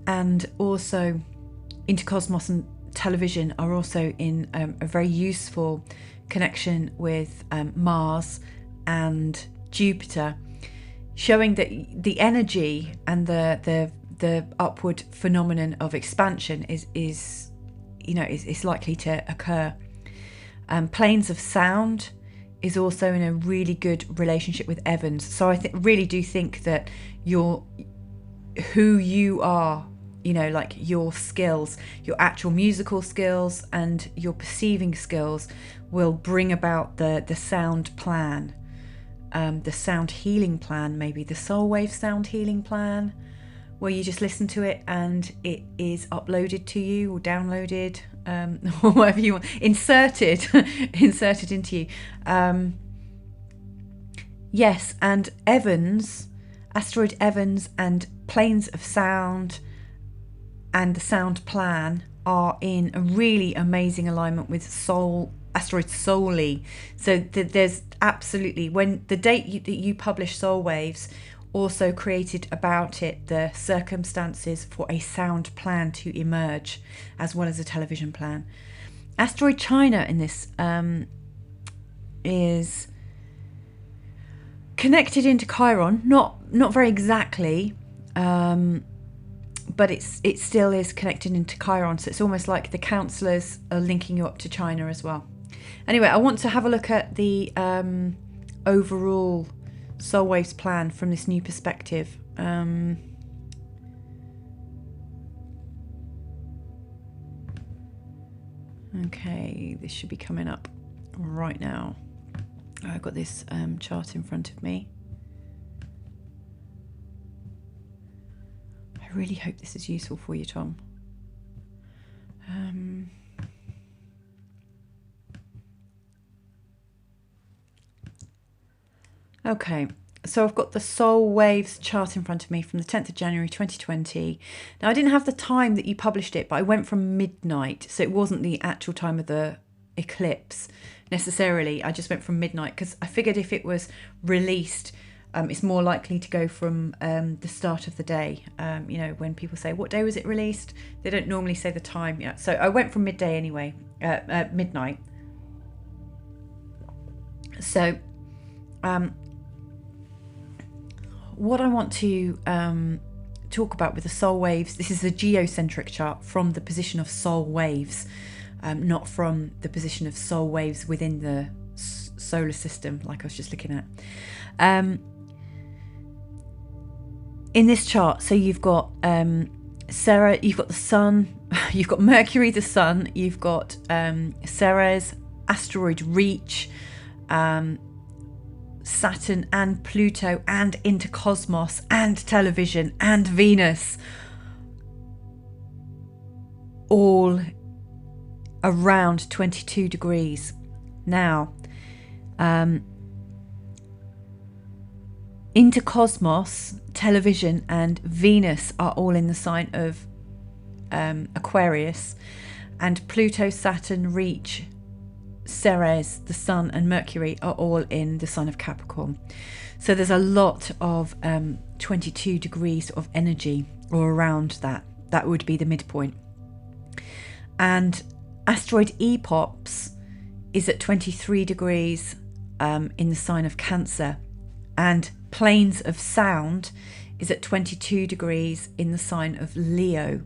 And also, intercosmos and television are also in a very useful connection with Mars and Jupiter, showing that the energy and the upward phenomenon of expansion is likely to occur. Planes of sound is also in a really good relationship with Evans. So I really do think that who you are, like your skills, your actual musical skills and your perceiving skills will bring about the sound plan, the sound healing plan, maybe the Soulwave sound healing plan, where you just listen to it and it is uploaded to you or downloaded, or whatever you want, inserted into you. Yes, and asteroid Evans and planes of sound and the sound plan are in a really amazing alignment with asteroid Souli. So there's absolutely, when the date that you publish Soulwaves also created about it the circumstances for a sound plan to emerge, as well as a television plan. Asteroid China in this is connected into Chiron, not very exactly, but it still is connected into Chiron. So it's almost like the counselors are linking you up to China as well. Anyway, I want to have a look at the overall Soulwaves plan from this new perspective. Okay, this should be coming up right now. I've got this chart in front of me. I really hope this is useful for you, Tom. Okay, so I've got the Soulwaves chart in front of me from the 10th of January 2020. Now, I didn't have the time that you published it, but I went from midnight, so it wasn't the actual time of the eclipse necessarily. I just went from midnight because I figured if it was released, it's more likely to go from the start of the day. You know, when people say, what day was it released? They don't normally say the time yet. So I went from midday anyway, midnight. So what I want to talk about with the Soulwaves, this is a geocentric chart from the position of Soulwaves, not from the position of Soulwaves within the solar system, like I was just looking at. In this chart, so you've got Sarah, you've got the Sun, you've got Mercury, the Sun, you've got Ceres, asteroid Reach, Saturn and Pluto and Intercosmos and Television and Venus, all around 22 degrees. Now, Intercosmos, Television and Venus are all in the sign of Aquarius, and Pluto, Saturn, Reach, Ceres, the Sun and Mercury are all in the sign of Capricorn. So there's a lot of 22 degrees of energy, or around that. That would be the midpoint. And asteroid Epops is at 23 degrees in the sign of Cancer, and planes of sound is at 22 degrees in the sign of Leo.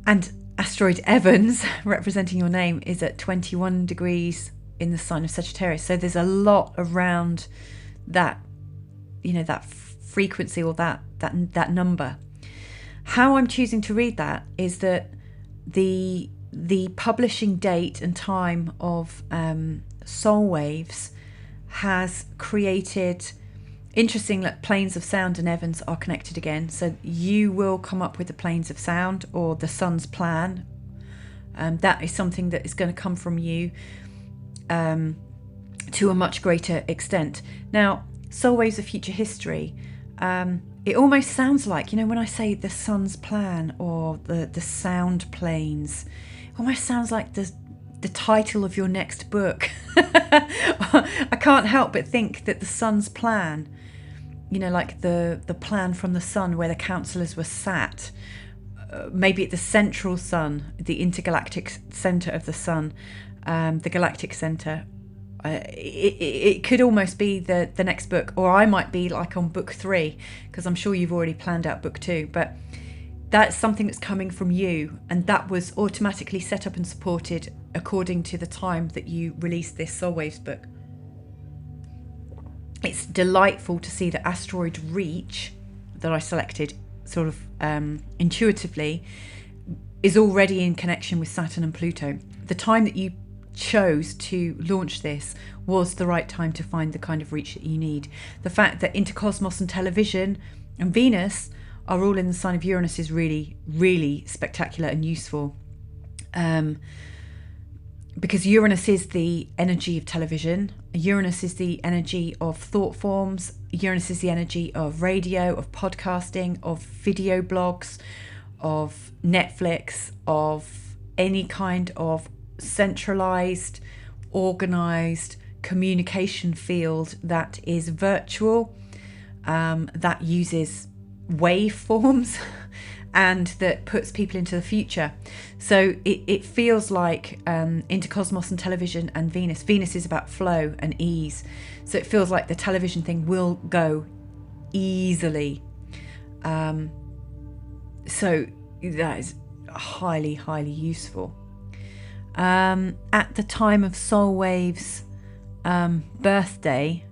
And asteroid Evans, representing your name, is at 21 degrees in the sign of Sagittarius. So there's a lot around that, you know, that frequency or that number. How I'm choosing to read that is that the publishing date and time of Soulwaves has created, interesting that planes of sound and Evans are connected again. So you will come up with the planes of sound or the sun's plan. That is something that is going to come from you to a much greater extent. Now, Soulwaves of Future History, it almost sounds like, you know, when I say the sun's plan or the sound planes, it almost sounds like the title of your next book. I can't help but think that the sun's plan, you know, like the plan from the sun where the councillors were sat, maybe at the central sun, the intergalactic centre of the sun, the galactic centre. It could almost be the next book, or I might be like on book 3, because I'm sure you've already planned out book 2, but that's something that's coming from you, and that was automatically set up and supported according to the time that you released this Soulwaves book. It's delightful to see that asteroid Reach that I selected sort of intuitively is already in connection with Saturn and Pluto. The time that you chose to launch this was the right time to find the kind of reach that you need. The fact that Intercosmos and Television and Venus are all in the sign of Uranus is really, really spectacular and useful. Because Uranus is the energy of television, Uranus is the energy of thought forms, Uranus is the energy of radio, of podcasting, of video blogs, of Netflix, of any kind of centralized, organized communication field that is virtual, that uses waveforms and that puts people into the future. So it feels like Intercosmos and Television and Venus. Venus is about flow and ease. So it feels like the television thing will go easily. So that is highly, highly useful. At the time of Soulwaves birthday,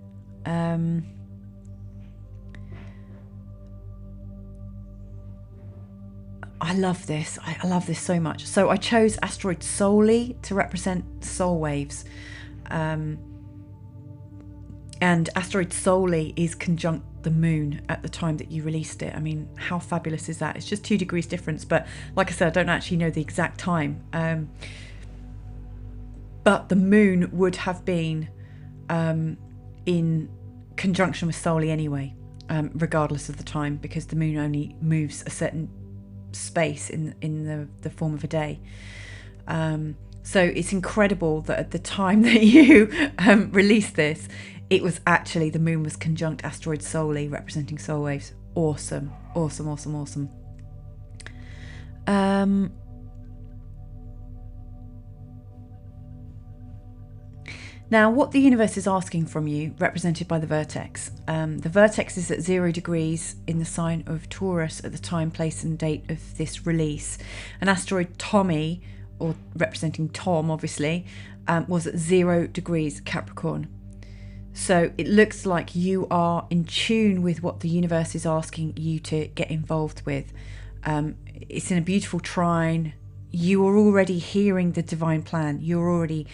I love this. I love this so much. So I chose asteroid Soli to represent Soulwaves. And asteroid Soli is conjunct the moon at the time that you released it. I mean, how fabulous is that? It's just 2 degrees difference, but like I said, I don't actually know the exact time. But the moon would have been in conjunction with Soli anyway, regardless of the time, because the moon only moves a certain space in the form of a day. So it's incredible that at the time that you released this, it was actually the moon was conjunct asteroid Soli, representing Soulwaves. Awesome, awesome, awesome, awesome. Now, what the universe is asking from you, represented by the vertex. The vertex is at 0 degrees in the sign of Taurus at the time, place and date of this release. And asteroid Tommy, or representing Tom, obviously, was at 0 degrees Capricorn. So it looks like you are in tune with what the universe is asking you to get involved with. It's in a beautiful trine. You are already hearing the divine plan. You're already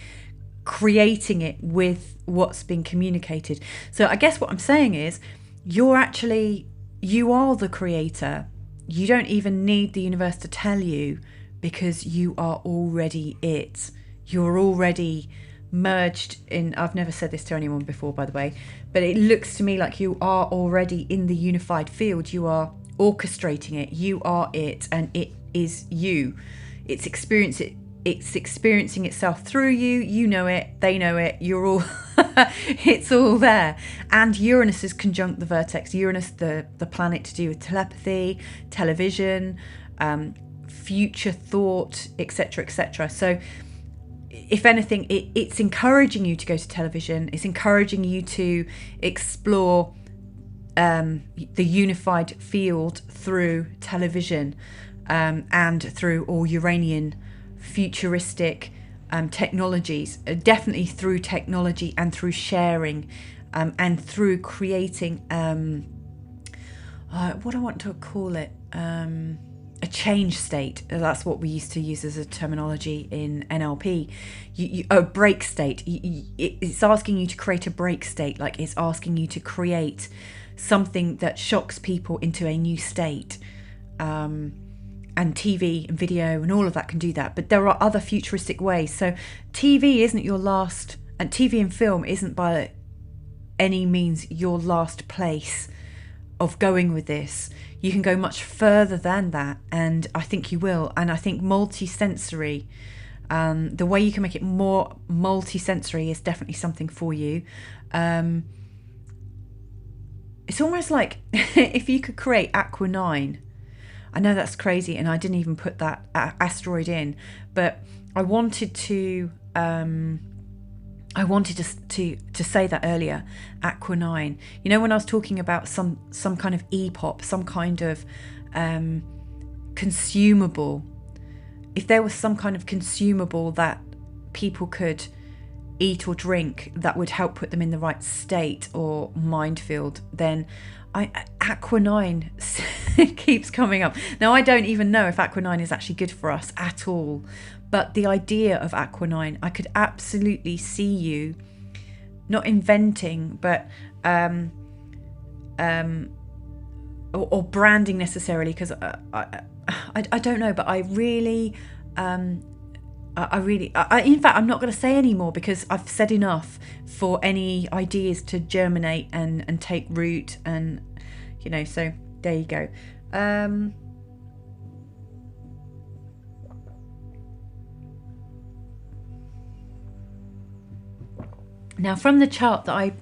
creating it with what's been communicated. So I guess what I'm saying is you are the creator. You don't even need the universe to tell you, because you are already it. You're already merged in, I've never said this to anyone before, by the way, but it looks to me like you are already in the unified field. You are orchestrating it. You are it, and it is you. It's experiencing itself through you. You know it, they know it, you're all it's all there. And Uranus is conjunct the vertex. Uranus, the planet to do with telepathy, television, future thought, etc., etc. So if anything, it's encouraging you to go to television. It's encouraging you to explore the unified field through television, and through all Uranian futuristic technologies, definitely through technology and through sharing, and through creating what I want to call it, a change state. That's what we used to use as a terminology in NLP. A break state. It's asking you to create a break state, like it's asking you to create something that shocks people into a new state. And TV and video and all of that can do that. But there are other futuristic ways. So TV isn't your last, and TV and film isn't by any means your last place of going with this. You can go much further than that, and I think you will. And I think multi-sensory, the way you can make it more multi-sensory is definitely something for you. It's almost like if you could create Aqua 9. I know that's crazy, and I didn't even put that asteroid in, but I wanted to say that earlier. Aqua 9. You know, when I was talking about some kind of e-pop, some kind of consumable. If there was some kind of consumable that people could eat or drink that would help put them in the right state or mind field, then Aqua 9 keeps coming up. Now, I don't even know if Aqua 9 is actually good for us at all, but the idea of Aqua 9, I could absolutely see you not inventing, but or branding necessarily, because I don't know, but I really in fact, I'm not going to say any more, because I've said enough for any ideas to germinate and take root, and you know, so there you go. Now, from the chart that I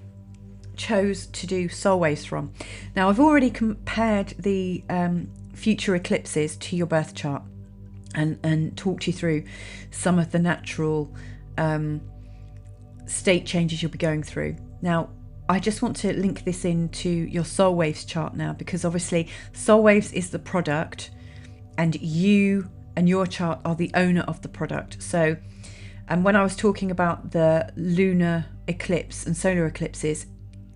chose to do Soulwaves from, now I've already compared the future eclipses to your birth chart, and talked you through some of the natural state changes you'll be going through. Now, I just want to link this into your Soulwaves chart now, because obviously Soulwaves is the product, and you and your chart are the owner of the product. So, and when I was talking about the lunar eclipse and solar eclipses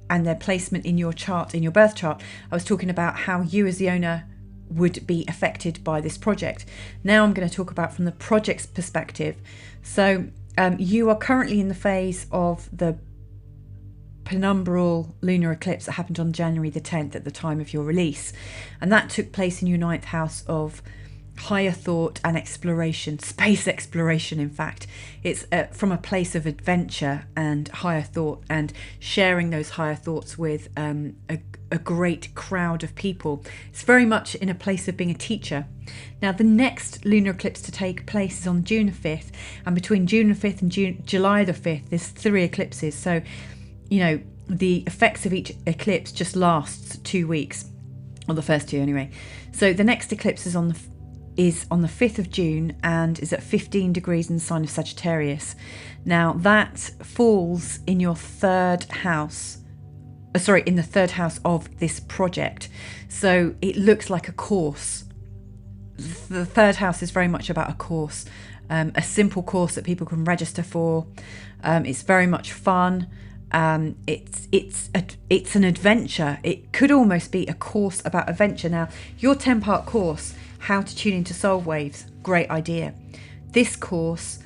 and their placement in your chart, in your birth chart, I was talking about how you as the owner would be affected by this project. Now I'm going to talk about from the project's perspective. So you are currently in the phase of the penumbral lunar eclipse that happened on January the 10th at the time of your release, and that took place in your 9th house of higher thought and exploration, space exploration. In fact, it's from a place of adventure and higher thought, and sharing those higher thoughts with a great crowd of people. It's very much in a place of being a teacher. Now, the next lunar eclipse to take place is on June the 5th, and between June the 5th and July the 5th, there's 3 eclipses. So, you know, the effects of each eclipse just lasts 2 weeks, or the first 2 anyway. So the next eclipse is on the 5th of June and is at 15 degrees in the sign of Sagittarius. Now that falls in your 3rd house, in the 3rd house of this project. So it looks like a course. The 3rd house is very much about a course, a simple course that people can register for. It's very much fun. It's an adventure. It could almost be a course about adventure. Now, your 10-part course, How to Tune into Soulwaves, great idea. This course,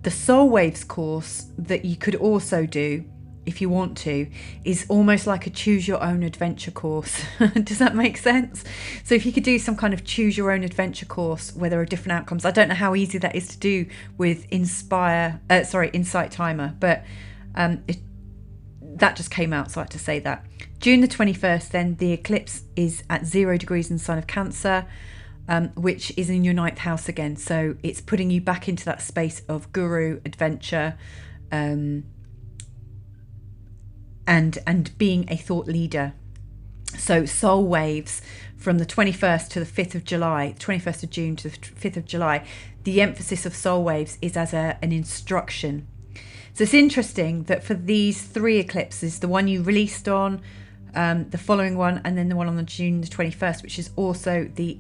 the Soulwaves course that you could also do if you want to, is almost like a choose your own adventure course. Does that make sense? So if you could do some kind of choose your own adventure course where there are different outcomes. I don't know how easy that is to do with Insight Timer, but that just came out, so I had to say that. June the 21st, then, the eclipse is at 0 degrees in the sign of Cancer, which is in your 9th house again. So it's putting you back into that space of guru, adventure, and being a thought leader. So Soulwaves, from the 21st to the 5th of July, 21st of June to the 5th of July, the emphasis of Soulwaves is as an instruction. So it's interesting that for these 3 eclipses, the one you released on, the following one, and then the one on the June the 21st, which is also the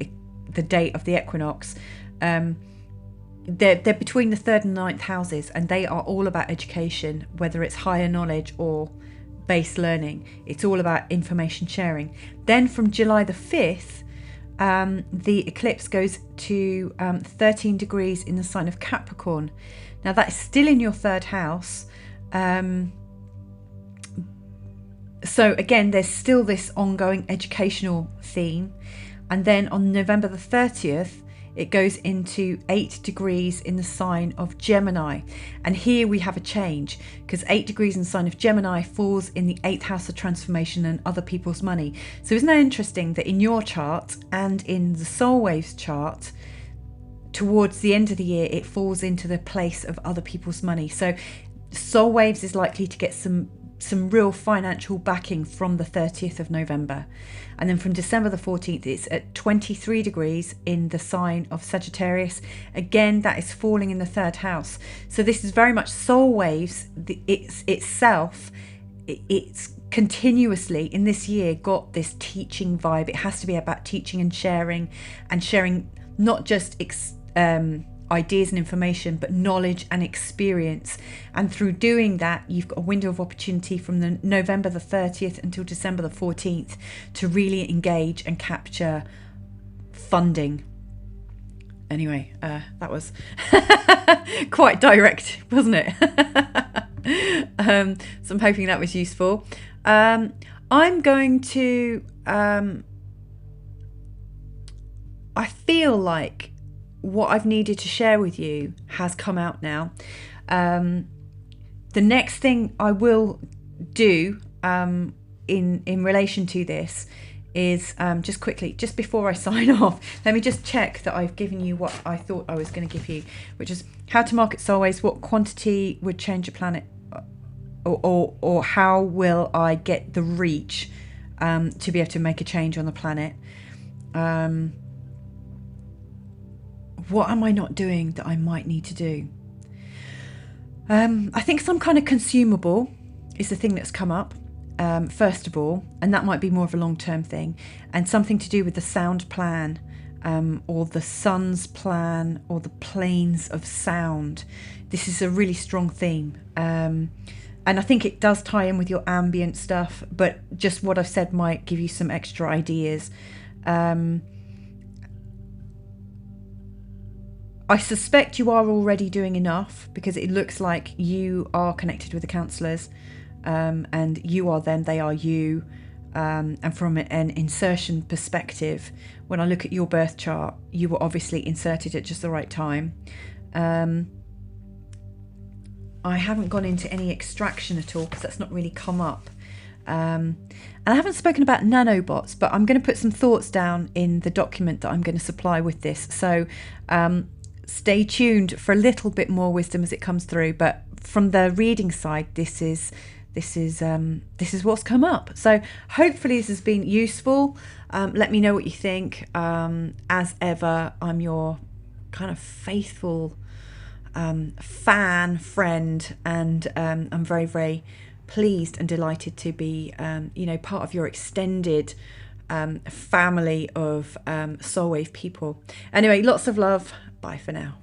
date of the equinox, they're between the 3rd and 9th houses, and they are all about education, whether it's higher knowledge or base learning. It's all about information sharing. Then from July the 5th, the eclipse goes to 13 degrees in the sign of Capricorn. Now that is still in your 3rd house. So again, there's still this ongoing educational theme. And then on November the 30th, it goes into 8 degrees in the sign of Gemini. And here we have a change, because 8 degrees in the sign of Gemini falls in the 8th house of transformation and other people's money. So isn't that interesting that in your chart and in the Soulwaves chart, towards the end of the year, it falls into the place of other people's money. So Soulwaves is likely to get some real financial backing from the 30th of November. And then from December the 14th, it's at 23 degrees in the sign of Sagittarius. Again, that is falling in the 3rd house. So this is very much Soulwaves. It's continuously in this year got this teaching vibe. It has to be about teaching and sharing not just ideas and information, but knowledge and experience. And through doing that, you've got a window of opportunity from the November the 30th until December the 14th to really engage and capture funding. Anyway, that was quite direct, wasn't it? So I'm hoping that was useful. I'm going to I feel like what I've needed to share with you has come out now. The next thing I will do in relation to this is just quickly, just before I sign off, let me just check that I've given you what I thought I was going to give you, which is how to market Soulwaves, what quantity would change a planet, or how will I get the reach to be able to make a change on the planet. What am I not doing that I might need to do? I think some kind of consumable is the thing that's come up, first of all, and that might be more of a long-term thing, and something to do with the sound plan, or the sun's plan, or the planes of sound. This is a really strong theme. And I think it does tie in with your ambient stuff, but just what I've said might give you some extra ideas. I suspect you are already doing enough, because it looks like you are connected with the counsellors, and you are them, they are you. And from an insertion perspective, when I look at your birth chart, you were obviously inserted at just the right time. I haven't gone into any extraction at all because that's not really come up. And I haven't spoken about nanobots, but I'm going to put some thoughts down in the document that I'm going to supply with this. So stay tuned for a little bit more wisdom as it comes through. But from the reading side, this is what's come up. So hopefully this has been useful. Let me know what you think. As ever, I'm your kind of faithful fan, friend, and I'm very, very pleased and delighted to be part of your extended family of Soulwave people. Anyway, lots of love. Bye for now.